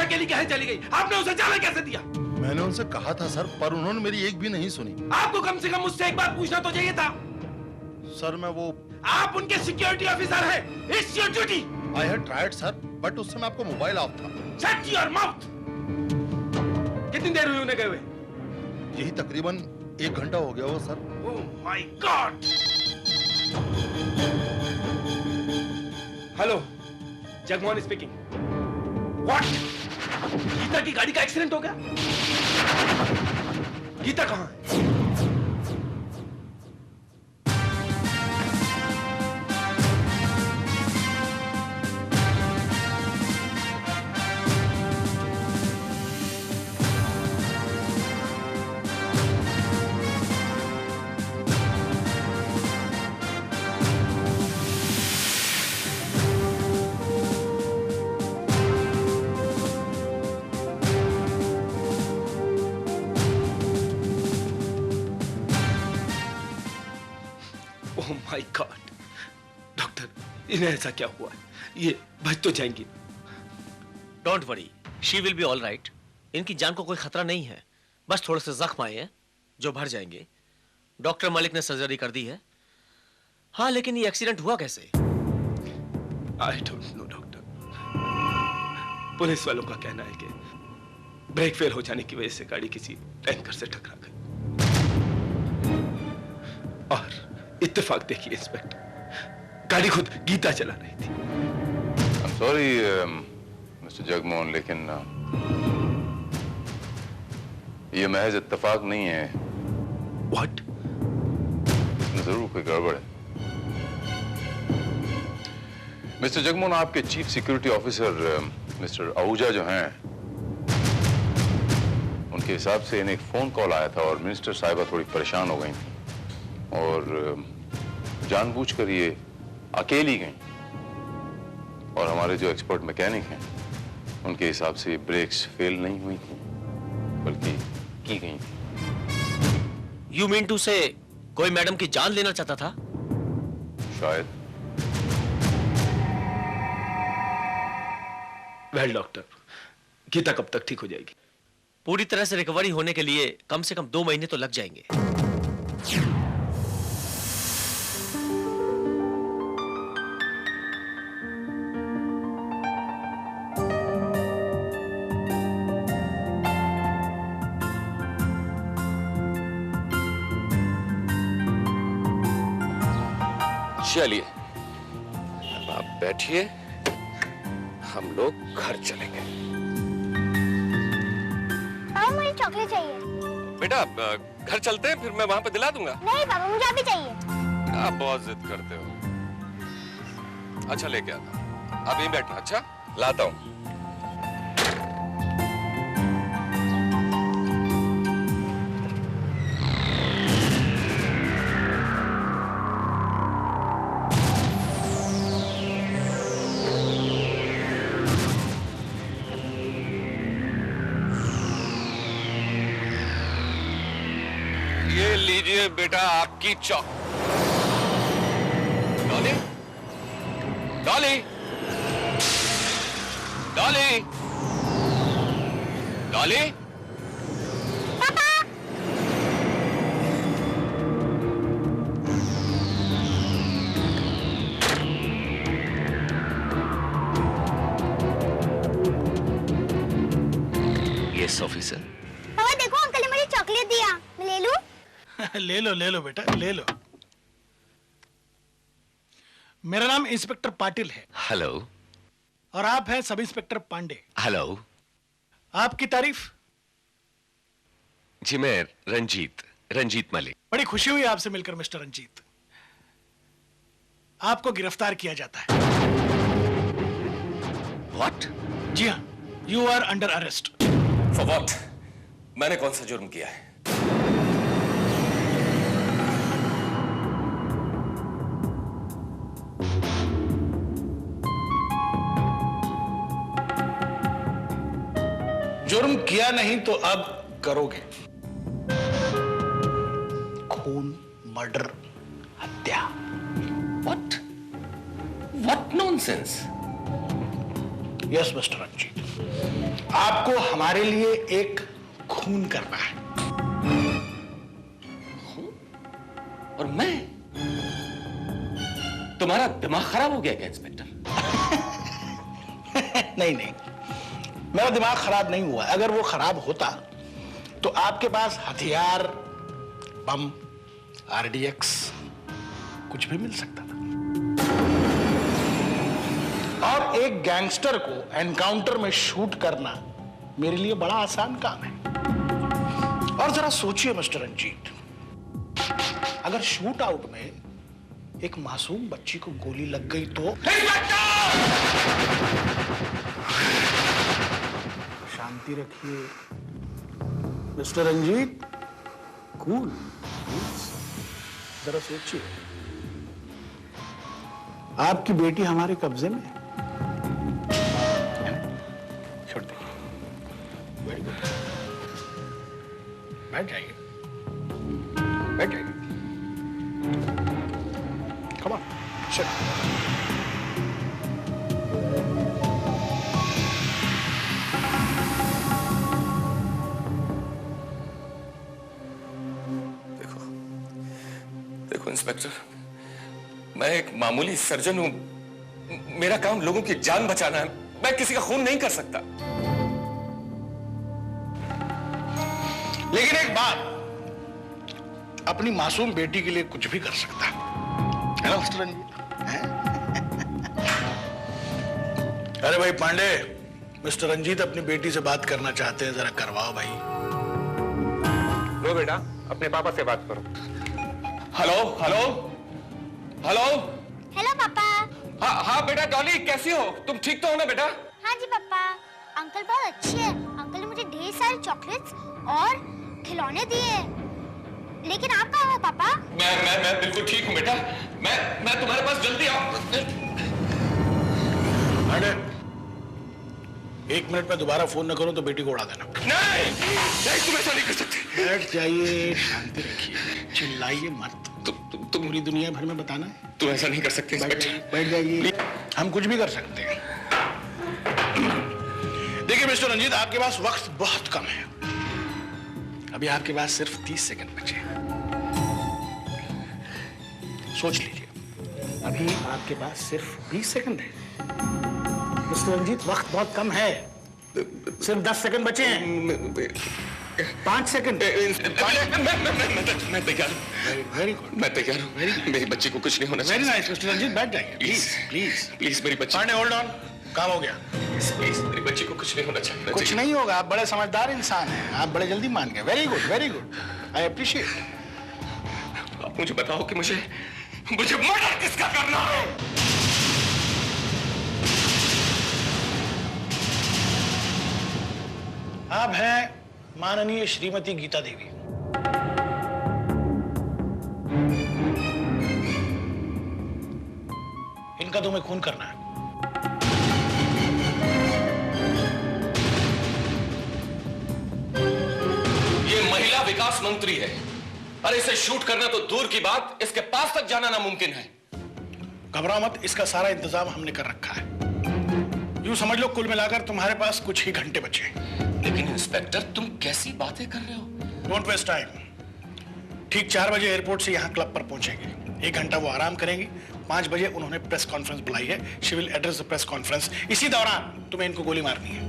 A: अकेली कहीं चली गई? आपने उसे जाने कैसे दिया?
L: मैंने उनसे कहा था सर, पर उन्होंने मेरी एक भी नहीं सुनी।
A: आपको कम से कम मुझसे एक बार पूछना तो चाहिए था।
L: सर मैं वो,
A: आप उनके सिक्योरिटी ऑफिसर हैं। It's your duty.
L: I had tried sir, but उस समय आपको मोबाइल ऑफ था।
A: Shut your mouth. कितनी देर हुई उन्हें गए हुए?
L: यही तकरीबन 1 घंटा हो गया वो sir.
A: Oh my god. Hello, Jagmohan speaking. What? Geeta की गाड़ी का एक्सीडेंट हो गया? गीता कहाँ है? ओह माय गॉड। डॉक्टर, इन्हें ऐसा क्या हुआ है? ये बच तो जाएंगी।
M: Don't worry, she will be all right. इनकी जान को कोई खतरा नहीं है, बस थोड़े से जख्म आए हैं जो भर जाएंगे। डॉक्टर मलिक ने सर्जरी कर दी है। हाँ, लेकिन ये एक्सीडेंट हुआ कैसे?
A: I don't know doctor. Police वालों का कहना है कि ब्रेक फेल हो जाने की वजह से गाड़ी किसी टैंकर से टकरा गई। और इत्तेफाक देखिए इंस्पेक्टर, गाड़ी खुद गीता चला रही थी।
H: I'm sorry, मिस्टर जगमोहन, लेकिन ये महज इत्तेफाक नहीं है।
A: What?
H: इसमें जरूर कोई गड़बड़ है। मिस्टर जगमोहन, आपके chief security officer mister Ahuja जो हैं, उनके हिसाब से इन्हें एक फोन कॉल आया था और मिनिस्टर साहिबा थोड़ी परेशान हो गई थी और जानबूझकर ये अकेली गई। और हमारे जो एक्सपर्ट मैकेनिक हैं, उनके हिसाब से ब्रेक्स फेल नहीं हुई थी, बल्कि की गई थी।
M: यू मीन टू से कोई मैडम की जान लेना चाहता था?
H: शायद।
N: वेल डॉक्टर, गीता कब तक ठीक हो जाएगी?
M: पूरी तरह से रिकवरी होने के लिए कम से कम 2 महीने तो लग जाएंगे।
H: चलिए अब आप बैठिए, हम लोग घर चलेंगे।
E: पापा मुझे चॉकलेट चाहिए।
H: बेटा घर चलते हैं, फिर मैं वहां पे दिला दूंगा।
E: नहीं पापा, मुझे अभी चाहिए।
H: आप बहुत जिद करते हो। अच्छा लेके आता हूँ, आप यहीं बैठना। अच्छा लाता हूँ। ये लीजिए बेटा आपकी chalk. Dolly, Dolly, Dolly, Dolly.
N: Yes officer.
E: पापा देखो, अंकल ने मुझे चॉकलेट दिया, मैं ले लूं?
O: ले लो बेटा, ले लो। मेरा नाम इंस्पेक्टर पाटिल है।
N: हेलो।
O: और आप हैं सब इंस्पेक्टर पांडे।
N: हेलो।
O: आपकी तारीफ?
N: जी मैं रंजीत मलिक।
O: बड़ी खुशी हुई आपसे मिलकर मिस्टर रंजीत। आपको गिरफ्तार किया जाता है।
N: व्हाट?
O: जी हाँ, you are under arrest.
H: For what? मैंने कौन सा जुर्म किया है?
O: जुर्म किया नहीं तो अब करोगे। खून, मर्डर, हत्या।
H: What nonsense?
O: Yes mister Ranjeet, आपको हमारे लिए एक खून करना है।
H: और मैं? तुम्हारा दिमाग खराब हो गया क्या इंस्पेक्टर?
O: नहीं, मेरा दिमाग खराब नहीं हुआ। अगर वो खराब होता तो आपके पास हथियार, बम, आरडीएक्स कुछ भी मिल सकता था। और एक गैंगस्टर को एनकाउंटर में शूट करना मेरे लिए बड़ा आसान काम है। और जरा सोचिए मिस्टर रंजीत, अगर शूट आउट में एक मासूम बच्ची को गोली लग गई तो? शांति रखिए मिस्टर रंजीत, कूल। जरा सोचिए, आपकी बेटी हमारे कब्जे में है। छोड़ दीजिए, वेरी गुड। बैठ जाइए, बैठ जाइए। Come on, sit.
H: देखो इंस्पेक्टर, मैं एक मामूली सर्जन हूं। मेरा काम लोगों की जान बचाना है। मैं किसी का खून नहीं कर सकता।
O: लेकिन एक बात, अपनी मासूम बेटी के लिए कुछ भी कर सकता है ना मिस्टर रंजीत? अरे भाई पांडे, मिस्टर रंजीत अपनी बेटी से बात करना चाहते हैं, जरा करवाओ भाई।
H: लो बेटा, अपने पापा से बात करो। Hello hello hello.
E: हेलो पापा।
H: हाँ बेटा, डॉली कैसी हो? तुम ठीक तो हो ना बेटा?
E: हाँ जी पापा, अंकल बहुत अच्छे हैं। अंकल ने मुझे ढेर सारे चॉकलेट्स और खिलौने दिए। लेकिन आप कहाँ हो पापा?
H: मैं बिल्कुल ठीक हूँ बेटा। मैं तुम्हारे पास जल्दी आऊँ।
O: अरे 1 मिनट में दोबारा फोन न करूं तो बेटी को उड़ा देना।
N: नहीं, तुम ऐसा नहीं कर सकते।
O: बैठ जाइए, शांति रखिए, चिल्लाइए मत। तुम पूरी दुनिया भर में बताना है।
N: तुम ऐसा नहीं कर सकते।
O: बैठ जाइए, हम कुछ भी कर सकते हैं। देखिए मिस्टर रंजीत, आपके पास वक्त बहुत कम है। अभी आपके पास सिर्फ 30 सेकंड बचे हैं। सोच लीजिए, अभी आपके पास सिर्फ 20 सेकंड है। मिस्टर रंजीत, वक्त बहुत कम है, सिर्फ 10 सेकंड बचे हैं। 5 सेकंड।
N: मैं तैयार हूँ।
O: वेरी गुड,
N: मैं तैयार हूँ। मेरी बच्ची को कुछ नहीं होना चाहिए।
O: वेरी नाइस मिस्टर रंजीत, बैठ जाइए प्लीज प्लीज
N: प्लीज। मेरी बच्ची।
O: पांडे होल्ड ऑन, काम हो गया।
N: प्लीज, मेरी बच्ची को कुछ नहीं होना चाहिए।
O: कुछ नहीं होगा, आप बड़े समझदार इंसान हैं, आप बड़े जल्दी मान गए। Very good, very good, I appreciate.
N: आप मुझे बताओ कि मुझे मर्डर किसका करना है?
O: आप हैं माननीय श्रीमती गीता देवी। इनका तुम्हें खून करना है।
N: ये महिला विकास मंत्री है, और इसे शूट करना तो दूर की बात, इसके पास तक जाना नामुमकिन है।
O: घबराओ मत, इसका सारा इंतजाम हमने कर रखा है। यूं समझ लो, कुल मिलाकर तुम्हारे पास कुछ ही घंटे बचे।
N: लेकिन इंस्पेक्टर, तुम कैसी बातें कर रहे हो?
O: Don't waste time. ठीक 4 बजे एयरपोर्ट से यहाँ क्लब पर पहुंचेंगे। 1 घंटा वो आराम करेंगी। 5 बजे उन्होंने प्रेस कॉन्फ्रेंस बुलाई है। She will address the press conference. इसी दौरान तुम्हें इनको गोली मारनी है।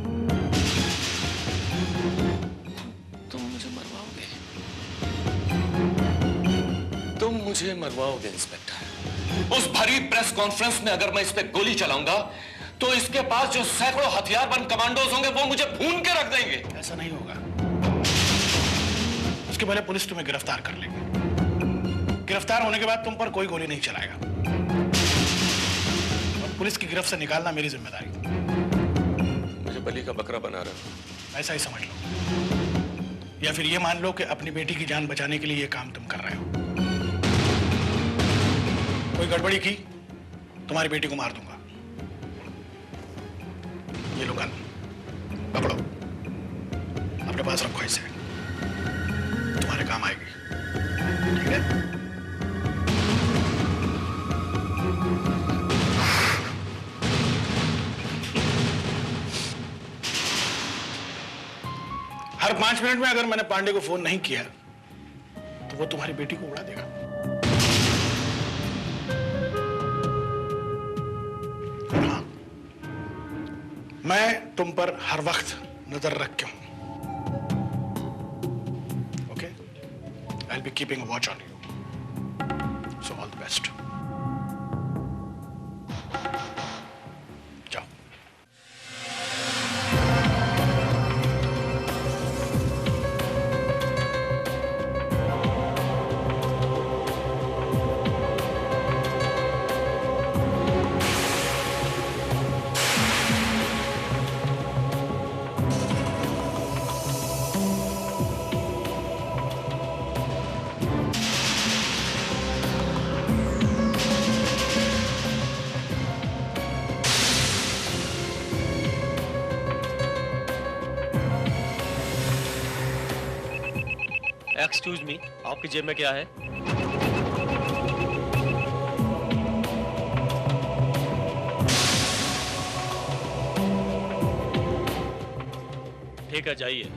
N: तुम मुझे मरवाओगे? तुम मुझे मरवाओगे इंस्पेक्टर? उस भरी प्रेस कॉन्फ्रेंस में अगर मैं इस पे गोली चलाऊंगा तो इसके पास जो सैकड़ों हथियारबंद कमांडोज होंगे वो मुझे भून के रख देंगे।
O: ऐसा नहीं होगा। उसके पहले पुलिस तुम्हें गिरफ्तार कर लेगी। गिरफ्तार होने के बाद तुम पर कोई गोली नहीं चलाएगा। और पुलिस की गिरफ्त से निकालना मेरी जिम्मेदारी।
N: मुझे बलि का बकरा बना रहा है।
O: ऐसा ही समझ लो, या फिर ये मान लो कि अपनी बेटी की जान बचाने के लिए ये काम तुम कर रहे हो। कोई गड़बड़ी की, तुम्हारी बेटी को मार दूंगा। ये लो गन, पकड़ो, अपने पास रखो इसे, तुम्हारे काम आएगी। ठीक है? हर 5 मिनट में अगर मैंने पांडे को फोन नहीं किया तो वो तुम्हारी बेटी को उड़ा देगा। मैं तुम पर हर वक्त नजर रखे हूं। Okay? I will be keeping a watch on you. So all the best. जाओ।
M: एक्सक्यूज मी, आपकी जेब में क्या है? ठीक है, जाइए।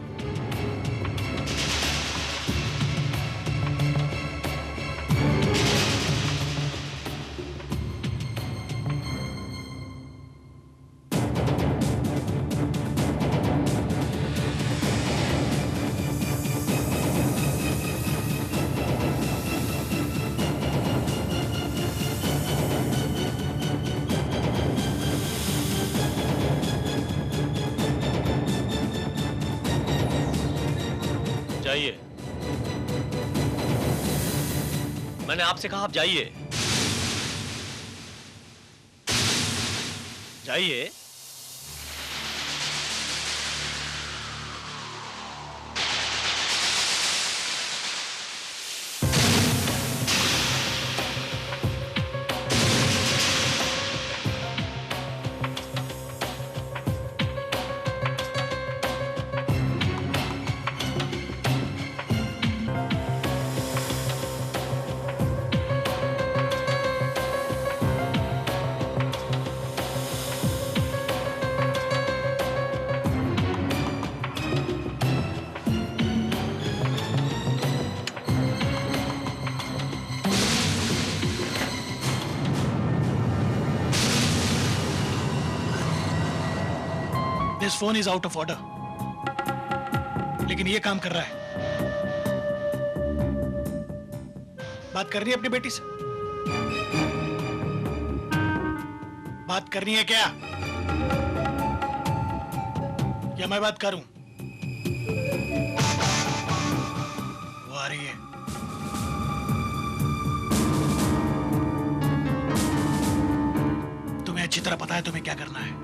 M: जाइए। मैंने आपसे कहा आप जाइए। जाइए।
O: His phone is out of order. लेकिन ये काम कर रहा है। बात करनी है अपनी बेटी से? बात करनी है क्या? या मैं बात करूं? वो आ रही है। तुम्हें अच्छी तरह पता है तुम्हें क्या करना है।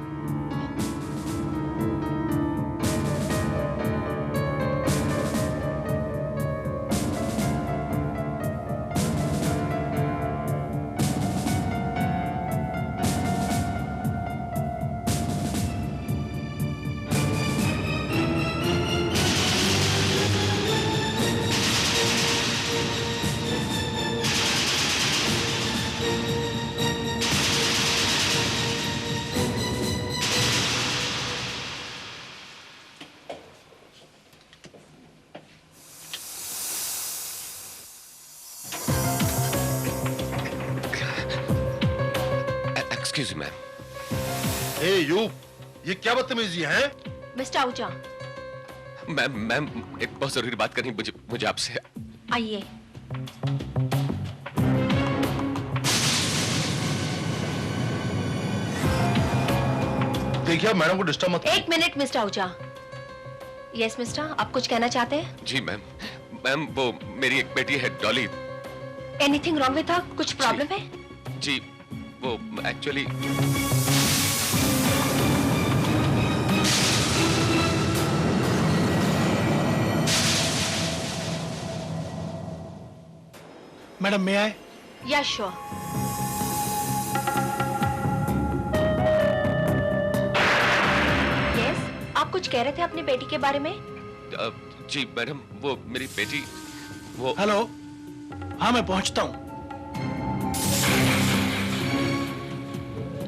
N: Excuse ma'am.
L: ए यू, ये क्या बदतमीजी है?
E: मिस्टर आहूजा,
N: मैम एक बहुत जरूरी बात करनी मुझे आपसे।
E: आइए।
L: देखिए, मैडम को डिस्टर्ब मत।
E: एक minute mister Ahuja. Yes mister, आप कुछ कहना चाहते हैं?
N: जी मैम वो मेरी एक बेटी है Dolly.
E: Anything wrong with her? कुछ प्रॉब्लम है?
N: जी वो एक्चुअली
O: मैडम मैं आए?
E: या श्योर। यस, आप कुछ कह रहे थे अपनी बेटी के बारे में?
N: जी मैडम वो मेरी बेटी वो।
O: हेलो, हाँ मैं पहुंचता हूं।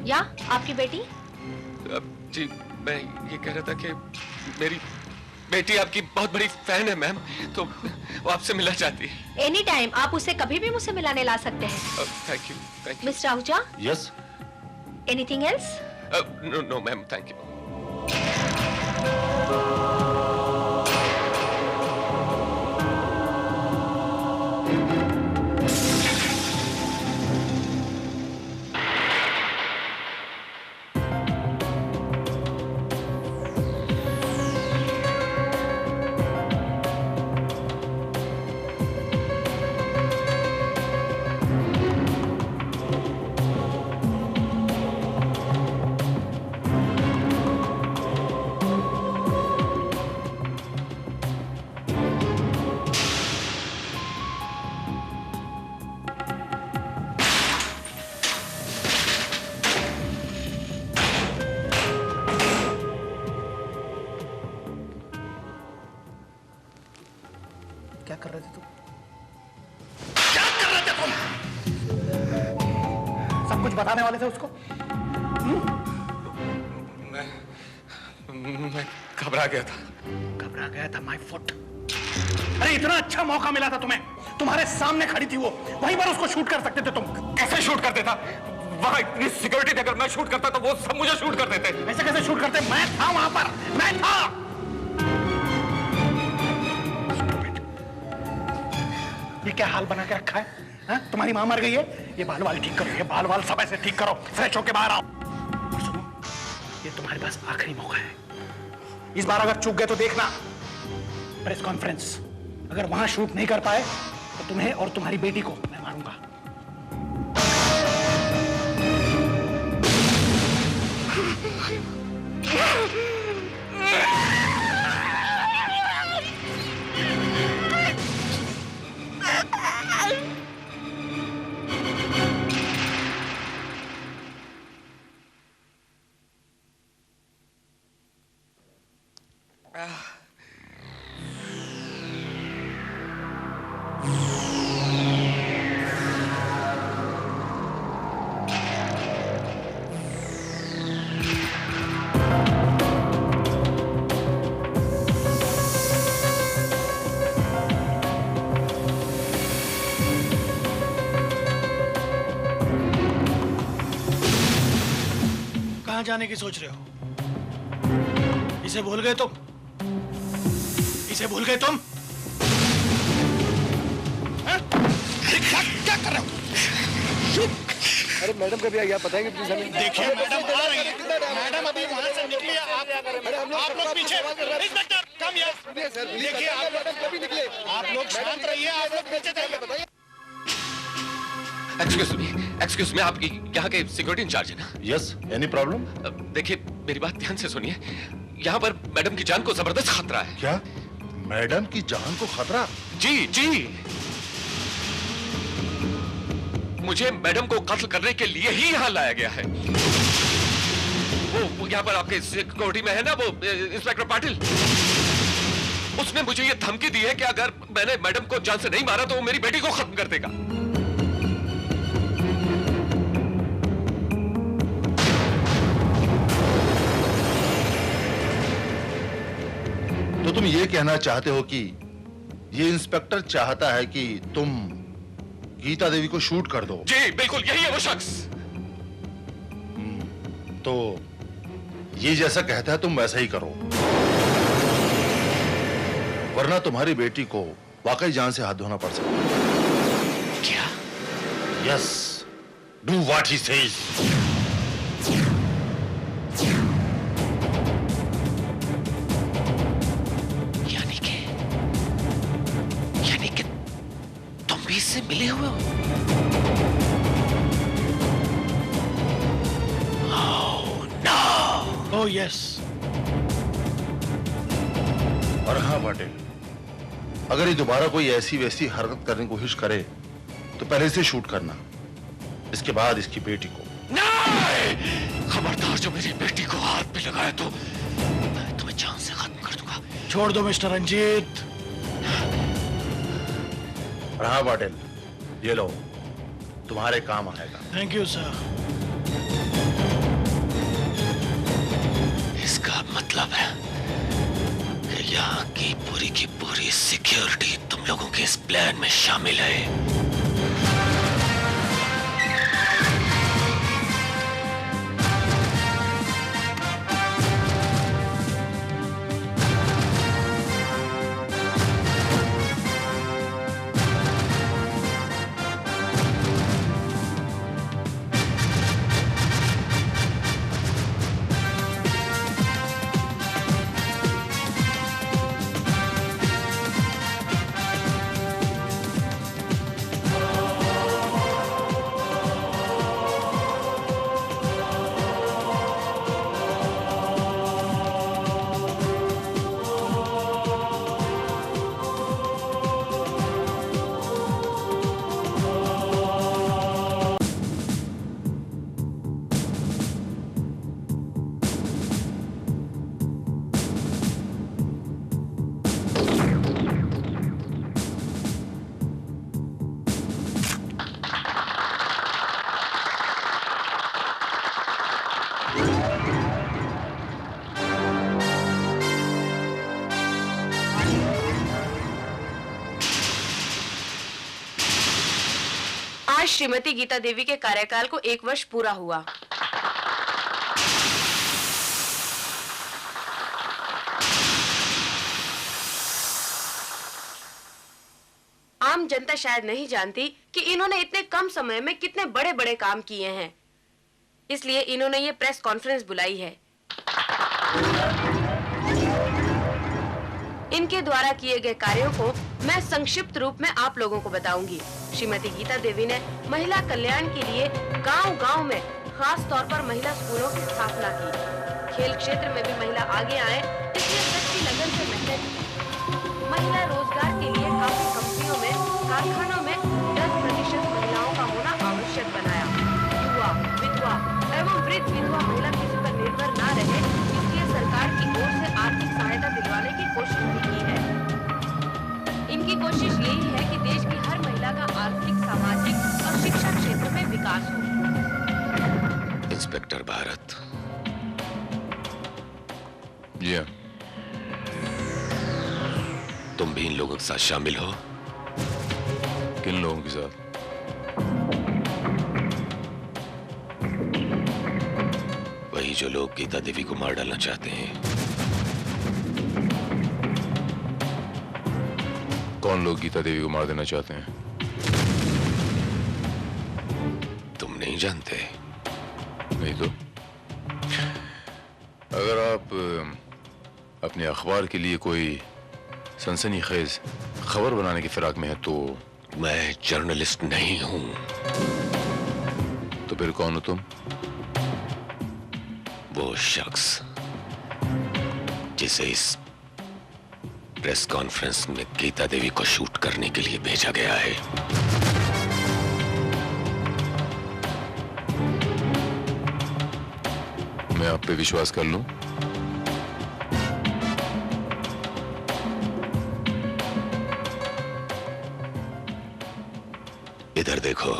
E: या आपकी बेटी?
N: जी मैं ये कह रहा था कि मेरी बेटी आपकी बहुत बड़ी फैन है मैम, तो वो आपसे मिलना चाहती है।
E: एनी टाइम, आप उसे कभी भी मुझसे मिलाने ला सकते हैं।
N: Thank you.
E: Mister Ahuja?
N: Yes.
E: Anything else?
N: No ma'am, thank you.
O: क्या कर रहे थे तुम? क्या कर रहे थे तुम? सब कुछ बताने वाले थे उसको?
N: मैं घबरा गया था।
O: घबरा गया था? My foot. अरे इतना अच्छा मौका मिला था तुम्हें, तुम्हारे सामने खड़ी थी वो, वहीं पर उसको शूट कर सकते थे तुम।
N: कैसे शूट करते था? वहां इतनी सिक्योरिटी थी, अगर मैं शूट करता तो वो सब मुझे शूट कर देते।
O: ऐसे कैसे शूट करते? मैं था वहां पर, मैं था। ये क्या हाल बना के रखा है? हा? तुम्हारी मां मर गई है, ये बाल वाल ठीक करो, ये बाल वाल सब ऐसे ठीक करो, फ्रेश होके बाहर आओ। सुनो, ये तुम्हारे पास आखिरी मौका है। इस बार अगर चूक गए तो देखना, प्रेस कॉन्फ्रेंस। अगर वहां शूट नहीं कर पाए तो तुम्हें और तुम्हारी बेटी को मैं मारूंगा। कहां जाने की सोच रहे हो? इसे भूल गए तुम? इसे भूल गए तुम? क्या कर रहे हो?
P: अरे मैडम कभी आई, आप बताएंगे प्लीज हमें?
O: देखिए मैडम आ रही है। मैडम अभी वहां से निकली है। आप लोग पीछे। Inspector come here. देखिए आप लोग कभी निकले? आप लोग शांत रहिए, आप लोग पीछे जाइए। बताइए।
N: एक्सक्यूज मी, आप यहाँ के सिक्योरिटी इंचार्ज है ना?
L: Yes, any problem?
N: देखिए मेरी बात ध्यान से सुनिए, यहाँ पर मैडम की जान को जबरदस्त खतरा है।
L: क्या? मैडम की जान को खतरा?
N: जी जी, मुझे मैडम को कत्ल करने के लिए ही यहाँ लाया गया है। वो यहाँ पर आपके सिक्योरिटी में है ना, वो इंस्पेक्टर पाटिल, उसने मुझे ये धमकी दी है कि अगर मैंने मैडम को जान से नहीं मारा तो वो मेरी बेटी को खत्म कर देगा।
L: तो तुम ये कहना चाहते हो कि ये इंस्पेक्टर चाहता है कि तुम गीता देवी को शूट कर दो?
N: जी बिल्कुल, यही है वो शख्स।
L: तो ये जैसा कहता है तुम वैसा ही करो, वरना तुम्हारी बेटी को वाकई जान से हाथ धोना पड़ सकता है।
N: क्या?
L: Yes, do what he says.
N: यानी कि तुम भी इससे मिले हुए हो?
O: Oh yes.
L: और हाँ पाटिल, अगर ये दोबारा कोई ऐसी वैसी हरकत करने की कोशिश करे तो पहले इसे शूट करना, इसके बाद इसकी बेटी को।
N: नहीं! खबरदार, जो मेरी बेटी को हाथ पे लगाया तो मैं तुम्हें जान से खत्म कर दूंगा।
O: छोड़ दो मिस्टर रंजीत।
L: और हाँ पाटिल, ये लो, तुम्हारे काम आएगा।
O: Thank you sir.
N: इसका मतलब है कि यहाँ की पूरी सिक्योरिटी तुम लोगों के इस प्लान में शामिल है।
Q: आज श्रीमती गीता देवी के कार्यकाल को 1 वर्ष पूरा हुआ। आम जनता शायद नहीं जानती कि इन्होंने इतने कम समय में कितने बड़े बड़े काम किए हैं, इसलिए इन्होंने ये प्रेस कॉन्फ्रेंस बुलाई है। इनके द्वारा किए गए कार्यों को मैं संक्षिप्त रूप में आप लोगों को बताऊंगी। श्रीमती गीता देवी ने महिला कल्याण के लिए गांव-गांव में खास तौर पर महिला स्कूलों की स्थापना की। खेल क्षेत्र में भी महिला आगे आए, इसलिए सच्ची लगन से मेहनत की। महिला रोजगार के लिए काफी कंपनियों में, कारखानों में 10% महिलाओं का होना आवश्यक बनाया। युवा, विधवा एवं वृद्ध विधवा महिला किसी पर निर्भर न रहे, इसलिए सरकार की ओर से आर्थिक सहायता दिलवाने की कोशिश भी की है। इनकी कोशिश यही है कि देश की हर महिला का आर्थिक, सामाजिक और शिक्षा क्षेत्र में विकास हो।
N: इंस्पेक्टर भारत,
H: जी
N: तुम भी इन लोगों के साथ शामिल हो?
H: किन लोगों के साथ?
N: वही जो लोग गीता देवी को मार डालना चाहते हैं।
H: कौन लोग गीता देवी को मार देना चाहते हैं?
A: तुम नहीं जानते?
H: नहीं तो अगर आप अपने अखबार के लिए कोई सनसनीखेज खबर बनाने की फिराक में है तो।
A: मैं जर्नलिस्ट नहीं हूं।
H: तो फिर कौन हो तुम?
A: वो शख्स जिसे इस प्रेस कॉन्फ्रेंस में गीता देवी को शूट करने के लिए भेजा गया है।
H: मैं आप पे विश्वास कर लूं?
A: इधर देखो।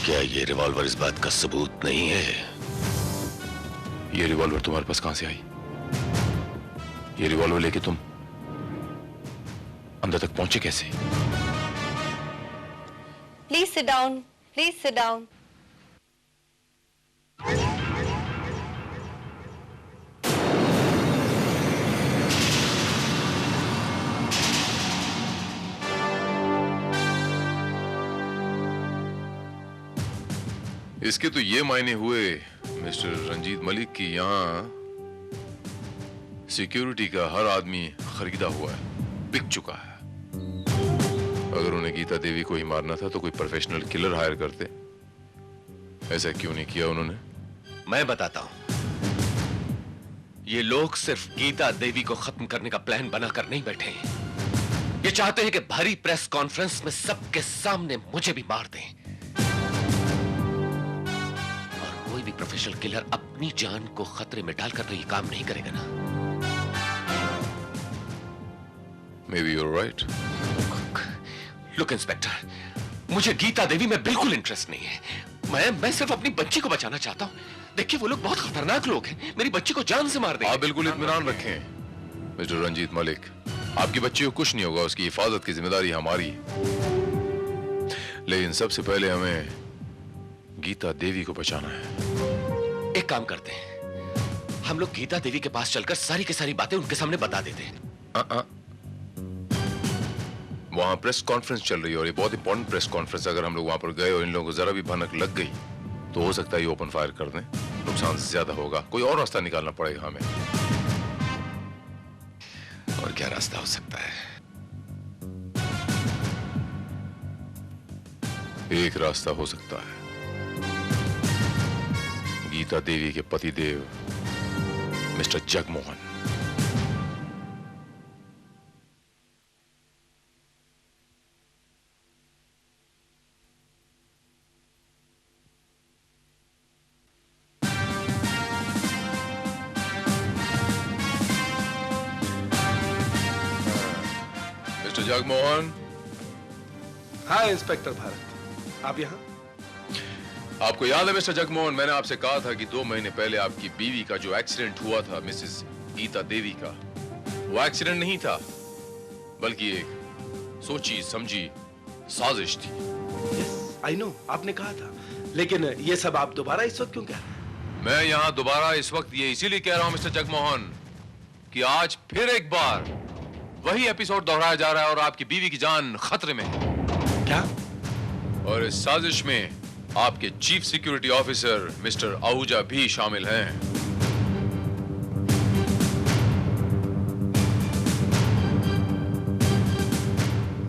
A: क्या ये रिवॉल्वर इस बात का सबूत नहीं है?
H: ये रिवॉल्वर तुम्हारे पास कहां से आई? ये रिवॉल्वर लेके तुम अंदर तक पहुंचे कैसे?
K: Please sit down, please sit down.
H: इसके तो ये मायने हुए मिस्टर रंजीत मलिक की यहाँ सिक्योरिटी का हर आदमी खरीदा हुआ है, बिक चुका है। अगर उन्हें गीता देवी को ही मारना था तो कोई प्रोफेशनल किलर हायर करते। ऐसा क्यों नहीं किया उन्होंने?
A: मैं बताता हूं। ये लोग सिर्फ गीता देवी को खत्म करने का प्लान बनाकर नहीं बैठे हैं। ये चाहते हैं कि भारी प्रेस कॉन्फ्रेंस में सबके सामने मुझे भी मार दें। कोई भी प्रोफेशनल किलर अपनी जान को खतरे में डालकर तो ये काम नहीं करेगा ना।
H: Maybe you're right.
A: Look, inspector, मुझे गीता देवी में बिल्कुल इंटरेस्ट नहीं है। मैं सिर्फ अपनी बच्ची को बचाना चाहता हूँ। देखिए, वो लोग बहुत खतरनाक लोग हैं। मेरी बच्ची को जान से मार देंगे।
H: आप बिल्कुल इत्मीनान रखें मिस्टर रंजीत मलिक। आपकी बच्ची को कुछ नहीं होगा, उसकी हिफाजत की जिम्मेदारी हमारी है। लेकिन सबसे पहले हमें गीता देवी को बचाना है।
A: एक काम करते हैं, हम लोग गीता देवी के पास चलकर सारी की सारी बातें उनके सामने बता देते हैं।
H: वहां प्रेस कॉन्फ्रेंस चल रही है और ये बहुत इंपॉर्टेंट प्रेस कॉन्फ्रेंस। अगर हम लोग वहां पर गए और इन लोगों को जरा भी भनक लग गई तो हो सकता है ये ओपन फायर कर दें। नुकसान ज्यादा होगा। कोई और रास्ता निकालना पड़ेगा हमें।
A: और क्या रास्ता हो सकता है?
H: एक रास्ता हो सकता है। गीता देवी के पतिदेव मिस्टर जगमोहन। मिस्टर जगमोहन।
P: हाँ इंस्पेक्टर भारत, आप यहाँ?
H: आपको याद है मिस्टर जगमोहन, मैंने आपसे कहा था कि 2 महीने पहले आपकी बीवी का जो एक्सीडेंट हुआ था मिसेस गीता देवी का, वो एक्सीडेंट नहीं था बल्कि एक सोची समझी साजिश थी।
P: आई नो, आपने कहा था, लेकिन ये सब आप दोबारा इस वक्त क्यों कह रहे हैं?
H: मैं यहाँ दोबारा इस वक्त ये इसीलिए कह रहा हूँ मिस्टर जगमोहन कि आज फिर एक बार वही एपिसोड दोहराया जा रहा है और आपकी बीवी की जान खतरे में है।
P: क्या?
H: और इस साजिश में आपके chief security officer mister Ahuja भी शामिल हैं।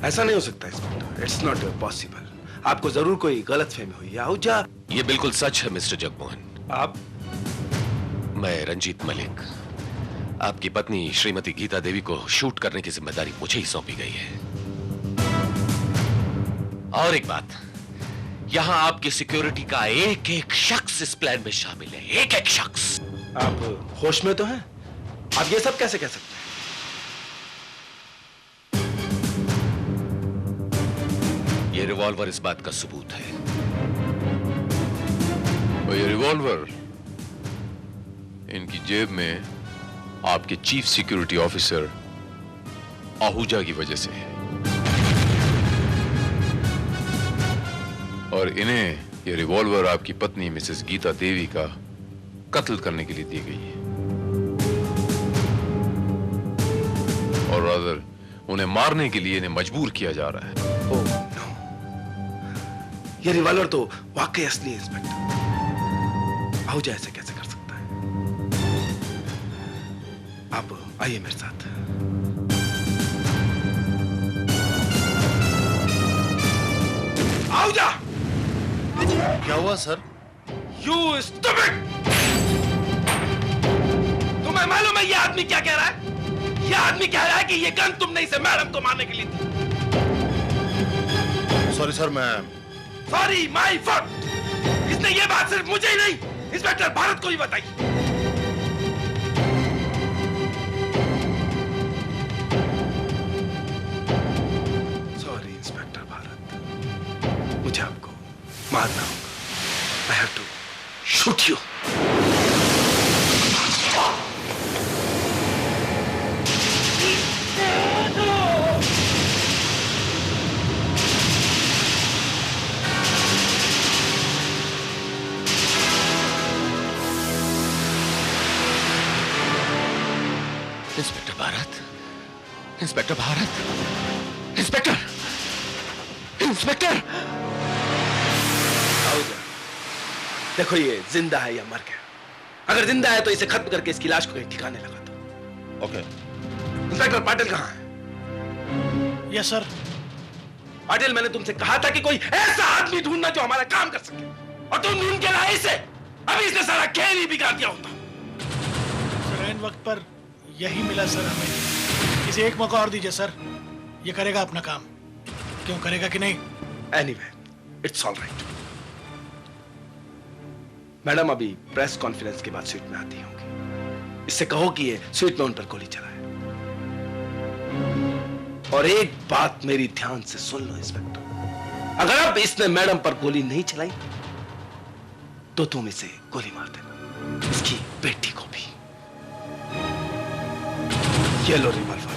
P: ऐसा नहीं हो सकता इंस्पेक्टर, इट्स नॉट पॉसिबल। आपको जरूर कोई गलतफहमी हुई है आहूजा।
A: ये बिल्कुल सच है मिस्टर जगमोहन।
P: आप?
A: मैं रंजीत मलिक। आपकी पत्नी श्रीमती गीता देवी को शूट करने की जिम्मेदारी मुझे ही सौंपी गई है। और एक बात, यहां आपकी सिक्योरिटी का एक एक शख्स इस प्लान में शामिल है। एक एक शख्स।
P: आप होश में तो हैं? आप ये सब कैसे कह सकते हैं?
A: ये रिवॉल्वर इस बात का सबूत है
H: और ये रिवॉल्वर इनकी जेब में आपके चीफ सिक्योरिटी ऑफिसर आहूजा की वजह से है और इन्हें ये रिवॉल्वर आपकी पत्नी मिसेस गीता देवी का कत्ल करने के लिए दी गई है और रादर उन्हें मारने के लिए इन्हें मजबूर किया जा रहा है।
P: ओह नो, ये रिवॉल्वर तो वाकई असली है इंस्पेक्टर। आहूजा ऐसे कैसे कर सकता है? आप आइए मेरे साथ। आहूजा!
L: क्या हुआ सर?
P: You stupid! तुम्हें मालूम है ये आदमी क्या कह रहा है? ये आदमी कह रहा है कि ये गन तुमने इसे मैडम को मारने के लिए दी।
L: सॉरी सर, मैं
P: सॉरी माय फॉल्ट। इसने ये बात सिर्फ मुझे ही नहीं, इंस्पेक्टर भारत को ही बताई। सॉरी इंस्पेक्टर भारत, मुझे आपको मारना होगा। I have to shoot you.
N: Inspector Bharat, inspector Bharat, inspector, inspector.
P: Ahuja, देखो ये जिंदा है या मर गया। अगर जिंदा है तो इसे खत्म करके इसकी लाश को कहीं ठिकाने लगा दो।
L: ओके।
P: इंस्पेक्टर पाटिल कहाँ है?
O: Yes sir.
P: पाटिल, मैंने तुमसे कहा था कि कोई ऐसा आदमी ढूंढना जो हमारा काम कर सके, और तुम ढूंढ के लाए इसे। अभी इसने सारा खेल ही बिगाड़ दिया होता।
O: सर ऐन वक्त पर यही मिला सर हमें। इसे एक मौका और दीजिए सर, ये करेगा अपना काम। क्यों करेगा कि नहीं?
P: Anyway, it's all right. Madam अभी प्रेस कॉन्फ्रेंस के बाद स्वीट में आती होंगी। इससे कहो कि ये स्वीट में उन पर गोली चलाए। और एक बात मेरी ध्यान से सुन लो इंस्पेक्टर, अगर अब इसने मैडम पर गोली नहीं चलाई तो तुम इसे गोली मार देना, इसकी बेटी को भी। ये लो revolver.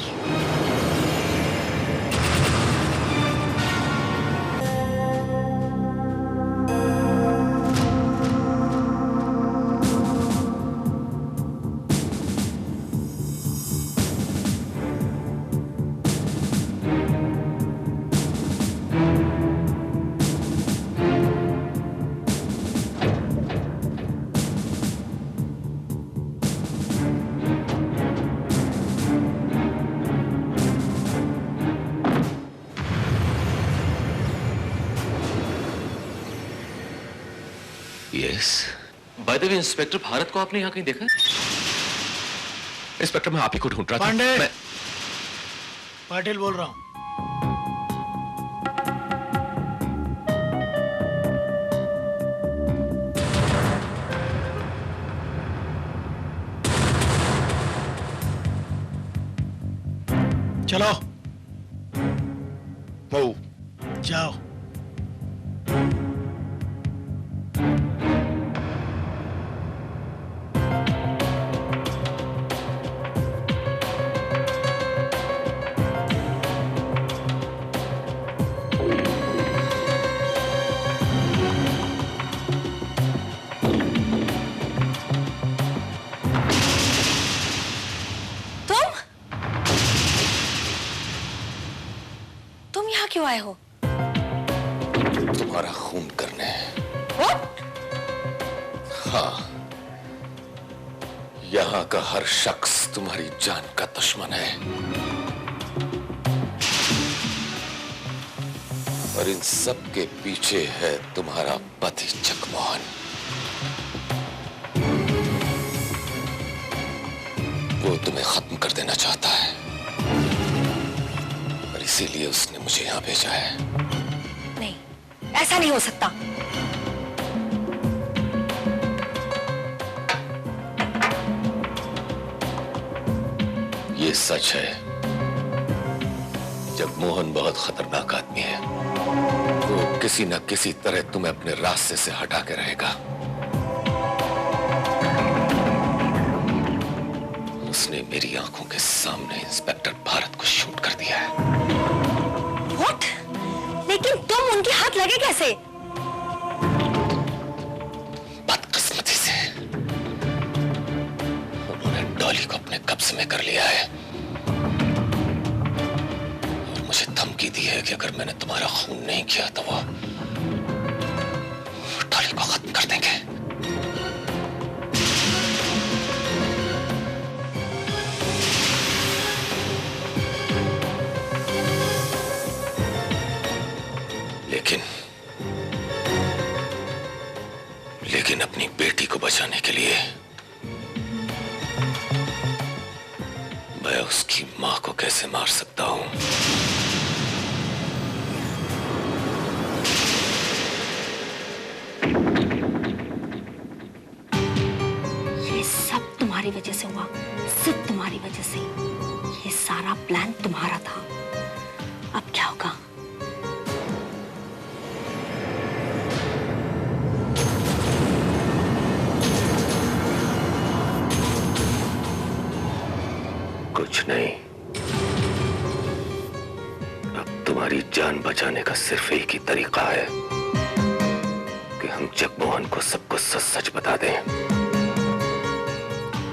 N: By the way inspector Bharat को आपने यहां कहीं देखा? इंस्पेक्टर मैं आप ही को ढूंढ रहा था।
O: पांडे, पाटिल बोल रहा हूं। चलो जाओ।
E: क्यों आए हो?
N: तुम्हारा खून करने।
E: What?
N: हाँ, यहां का हर शख्स तुम्हारी जान का दुश्मन है और इन सब के पीछे है तुम्हारा पति जगमोहन। वो तुम्हें खत्म कर देना चाहता है और इसीलिए उसने मुझे यहां भेजा है।
E: नहीं, ऐसा नहीं हो सकता।
N: ये सच है, जगमोहन बहुत खतरनाक आदमी है। वो किसी न किसी तरह तुम्हें अपने रास्ते से हटा के रहेगा। उसने मेरी आंखों के सामने इंस्पेक्टर भारत को शूट कर दिया है।
E: What? लेकिन तुम उनके हाथ लगे कैसे?
N: बदकिस्मती से उन्होंने डॉली को अपने कब्जे में कर लिया है और मुझे धमकी दी है कि अगर मैंने तुम्हारा खून नहीं किया तो वो डॉली को खत्म कर देंगे। लेकिन अपनी बेटी को बचाने के लिए मैं उसकी मां को कैसे मार सकता हूं?
E: ये सब तुम्हारी वजह से हुआ, सिर्फ तुम्हारी वजह से। ये सारा प्लान तुम्हारा था। अब क्या होगा?
N: कुछ नहीं, अब तुम्हारी जान बचाने का सिर्फ एक ही तरीका है कि हम जगमोहन को सबको सच सच बता दें।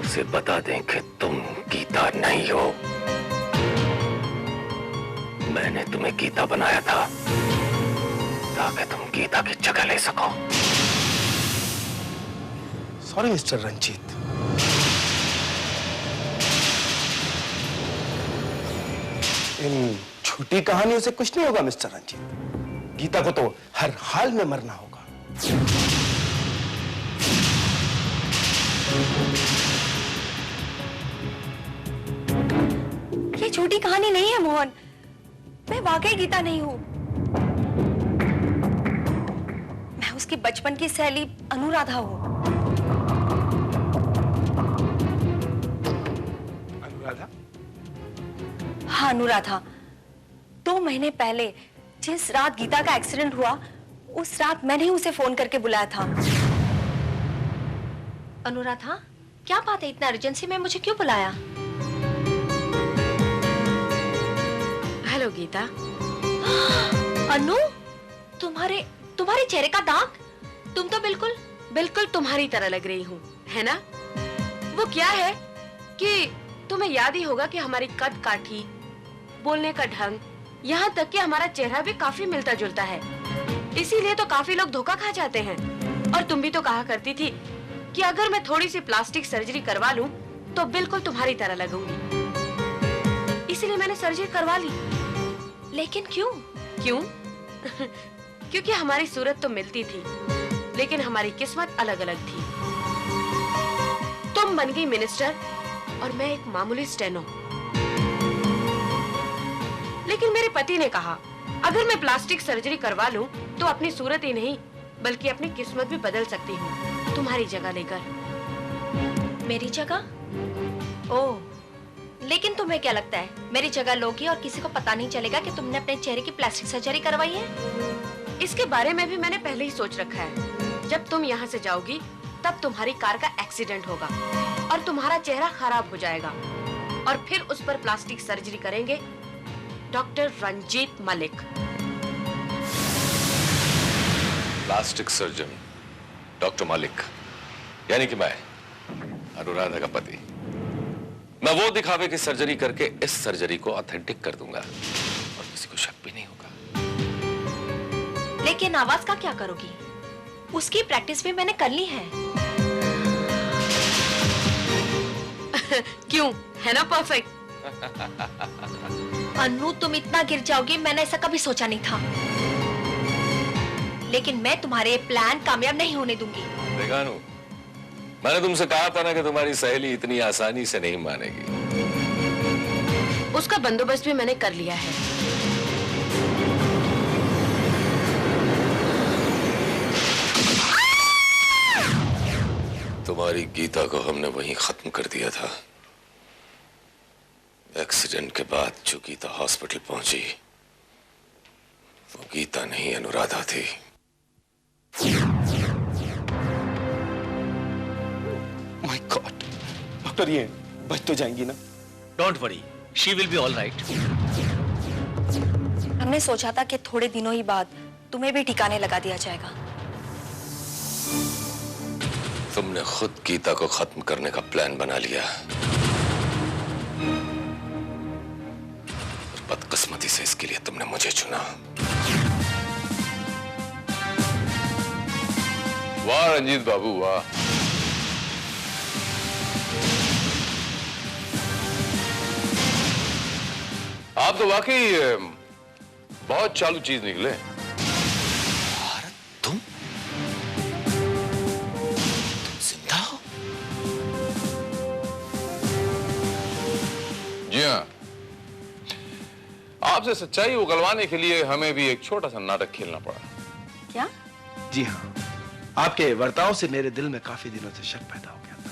N: उसे बता दें कि तुम गीता नहीं हो। मैंने तुम्हें गीता बनाया था ताकि तुम गीता की जगह ले सको।
P: सॉरी मिस्टर रंजीत, इन छोटी कहानियों से कुछ नहीं होगा मिस्टर रंजीत। गीता को तो हर हाल में मरना होगा।
E: ये छोटी कहानी नहीं है मोहन, मैं वाकई गीता नहीं हूं। मैं उसकी बचपन की सहेली अनुराधा हूं।
P: अनुराधा?
E: हाँ अनुराधा। 2 महीने पहले जिस रात गीता का एक्सीडेंट हुआ, उस रात मैंने ही उसे फोन करके बुलाया था। अनुराधा, क्या बात है, इतना अर्जेंसी में मुझे क्यों बुलाया?
Q: हेलो गीता।
E: अनु, तुम्हारे चेहरे का दाग? तुम तो
Q: बिल्कुल तुम्हारी तरह लग रही हूँ, है ना? वो क्या है कि तुम्हें याद ही होगा कि हमारी कद काठी, बोलने का ढंग, यहाँ तक कि हमारा चेहरा भी काफी मिलता जुलता है। इसीलिए तो काफी लोग धोखा खा जाते हैं। और तुम भी तो कहा करती थी कि अगर मैं थोड़ी सी प्लास्टिक सर्जरी करवा लूं तो बिल्कुल तुम्हारी तरह लगूंगी। इसीलिए मैंने सर्जरी करवा ली।
E: लेकिन क्यों?
Q: क्योंकि हमारी सूरत तो मिलती थी, लेकिन हमारी किस्मत अलग अलग थी। तुम बन गई मिनिस्टर और मैं एक मामूली स्टेनो। लेकिन मेरे पति ने कहा अगर मैं प्लास्टिक सर्जरी करवा लूं तो अपनी सूरत ही नहीं बल्कि अपनी किस्मत भी बदल सकती हूँ, तुम्हारी जगह लेकर।
E: मेरी जगह? ओह, लेकिन तुम्हें क्या लगता है मेरी जगह लोगी और किसी को पता नहीं चलेगा कि तुमने अपने चेहरे की प्लास्टिक सर्जरी करवाई है?
Q: इसके बारे में भी मैंने पहले ही सोच रखा है। जब तुम यहाँ से जाओगी तब तुम्हारी कार का एक्सीडेंट होगा और तुम्हारा चेहरा खराब हो जाएगा और फिर उस पर प्लास्टिक सर्जरी करेंगे doctor Ranjeet Malik.
H: Plastic surgeon doctor Malik, यानी कि मैं अनुराधा का पति। मैं वो दिखावे की सर्जरी करके इस सर्जरी को ऑथेंटिक कर दूंगा और किसी को शक भी नहीं होगा।
E: लेकिन आवाज का क्या करोगी? उसकी प्रैक्टिस भी मैंने कर ली है।
Q: क्यों, है ना परफेक्ट?
E: अनु, तुम इतना गिर जाओगी मैंने ऐसा कभी सोचा नहीं था। लेकिन मैं तुम्हारे प्लान कामयाब नहीं होने दूंगी।
H: देखा अनु, मैंने तुमसे कहा था ना कि तुम्हारी सहेली इतनी आसानी से नहीं मानेगी।
Q: उसका बंदोबस्त भी मैंने कर लिया है।
N: तुम्हारी गीता को हमने वहीं खत्म कर दिया था। एक्सीडेंट के बाद जो गीता हॉस्पिटल पहुंची वो गीता नहीं अनुराधा थी।
P: माय गॉड, डॉक्टर, ये बच तो जाएंगी ना?
M: Don't worry, she will be all right.
K: हमने सोचा था कि थोड़े दिनों ही बाद तुम्हें भी ठिकाने लगा दिया जाएगा।
N: तुमने खुद गीता को खत्म करने का प्लान बना लिया। बदकिस्मती से इसके लिए तुमने मुझे चुना।
H: वाह रंजीत बाबू वाह। आप तो वाकई बहुत चालू चीज निकले।
N: तुम जिंदा हो?
H: जी हाँ, आपसे सच्चाई उगलवाने के लिए हमें भी एक छोटा सा नाटक खेलना पड़ा।
K: क्या?
P: जी हाँ, आपके वर्ताव से मेरे दिल में काफी दिनों से शक पैदा हो गया था,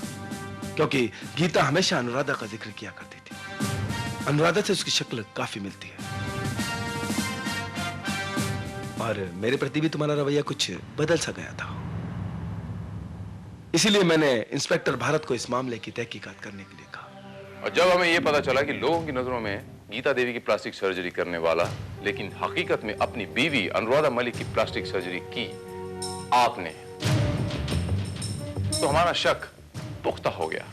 P: क्योंकि गीता हमेशा अनुराधा का जिक्र किया करती थी। अनुराधा से उसकी शक्ल काफी मिलती है, और मेरे प्रति भी तुम्हारा रवैया कुछ बदल सा गया था। इसीलिए मैंने इंस्पेक्टर भारत को इस मामले की तहकीकात करने के लिए कहा।
H: और जब हमें यह पता चला कि लोगों की नजरों में गीता देवी की प्लास्टिक सर्जरी करने वाला, लेकिन हकीकत में अपनी बीवी अनुराधा मलिक की प्लास्टिक सर्जरी की आपने, तो हमारा शक पुख्ता हो गया।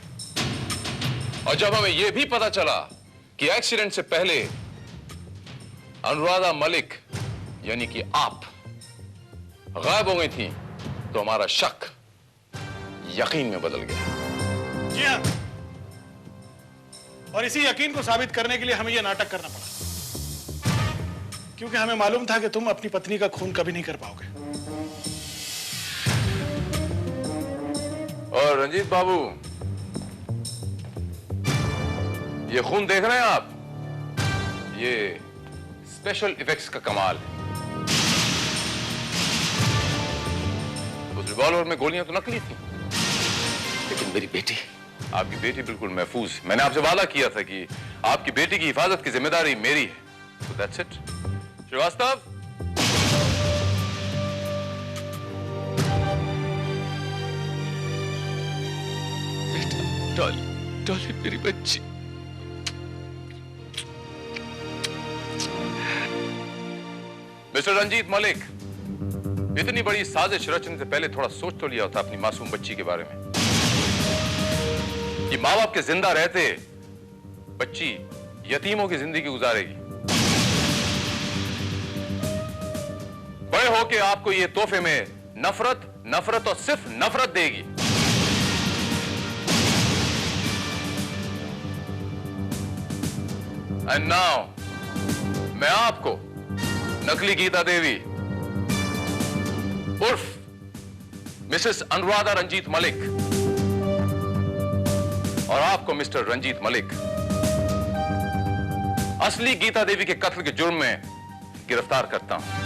H: और जब हमें यह भी पता चला कि एक्सीडेंट से पहले अनुराधा मलिक यानी कि आप गायब हो गई थी, तो हमारा शक यकीन में बदल गया।
O: जी हाँ, और इसी यकीन को साबित करने के लिए हमें यह नाटक करना पड़ा, क्योंकि हमें मालूम था कि तुम अपनी पत्नी का खून कभी नहीं कर पाओगे।
H: और रंजीत बाबू, ये खून देख रहे हैं आप, ये स्पेशल इफेक्ट्स का कमाल है। उस रिवॉल्वर में गोलियां तो नकली थी, लेकिन मेरी बेटी, आपकी बेटी बिल्कुल महफूज। मैंने आपसे वादा किया था कि आपकी बेटी की हिफाजत की जिम्मेदारी मेरी है। So that's it। Srivastava,
N: Dolly मेरी बच्ची।
H: मिस्टर रंजीत मलिक, इतनी बड़ी साजिश रचने से पहले थोड़ा सोच तो लिया होता अपनी मासूम बच्ची के बारे में, कि माँ बाप के जिंदा रहते बच्ची यतीमों की जिंदगी गुजारेगी। बड़े होके आपको ये तोहफे में नफरत, नफरत और सिर्फ नफरत देगी। एंड नाउ मैं आपको नकली गीता देवी उर्फ मिसेस अनुराधा रंजीत मलिक और आपको मिस्टर रंजीत मलिक असली गीता देवी के कत्ल के जुर्म में गिरफ्तार करता हूं।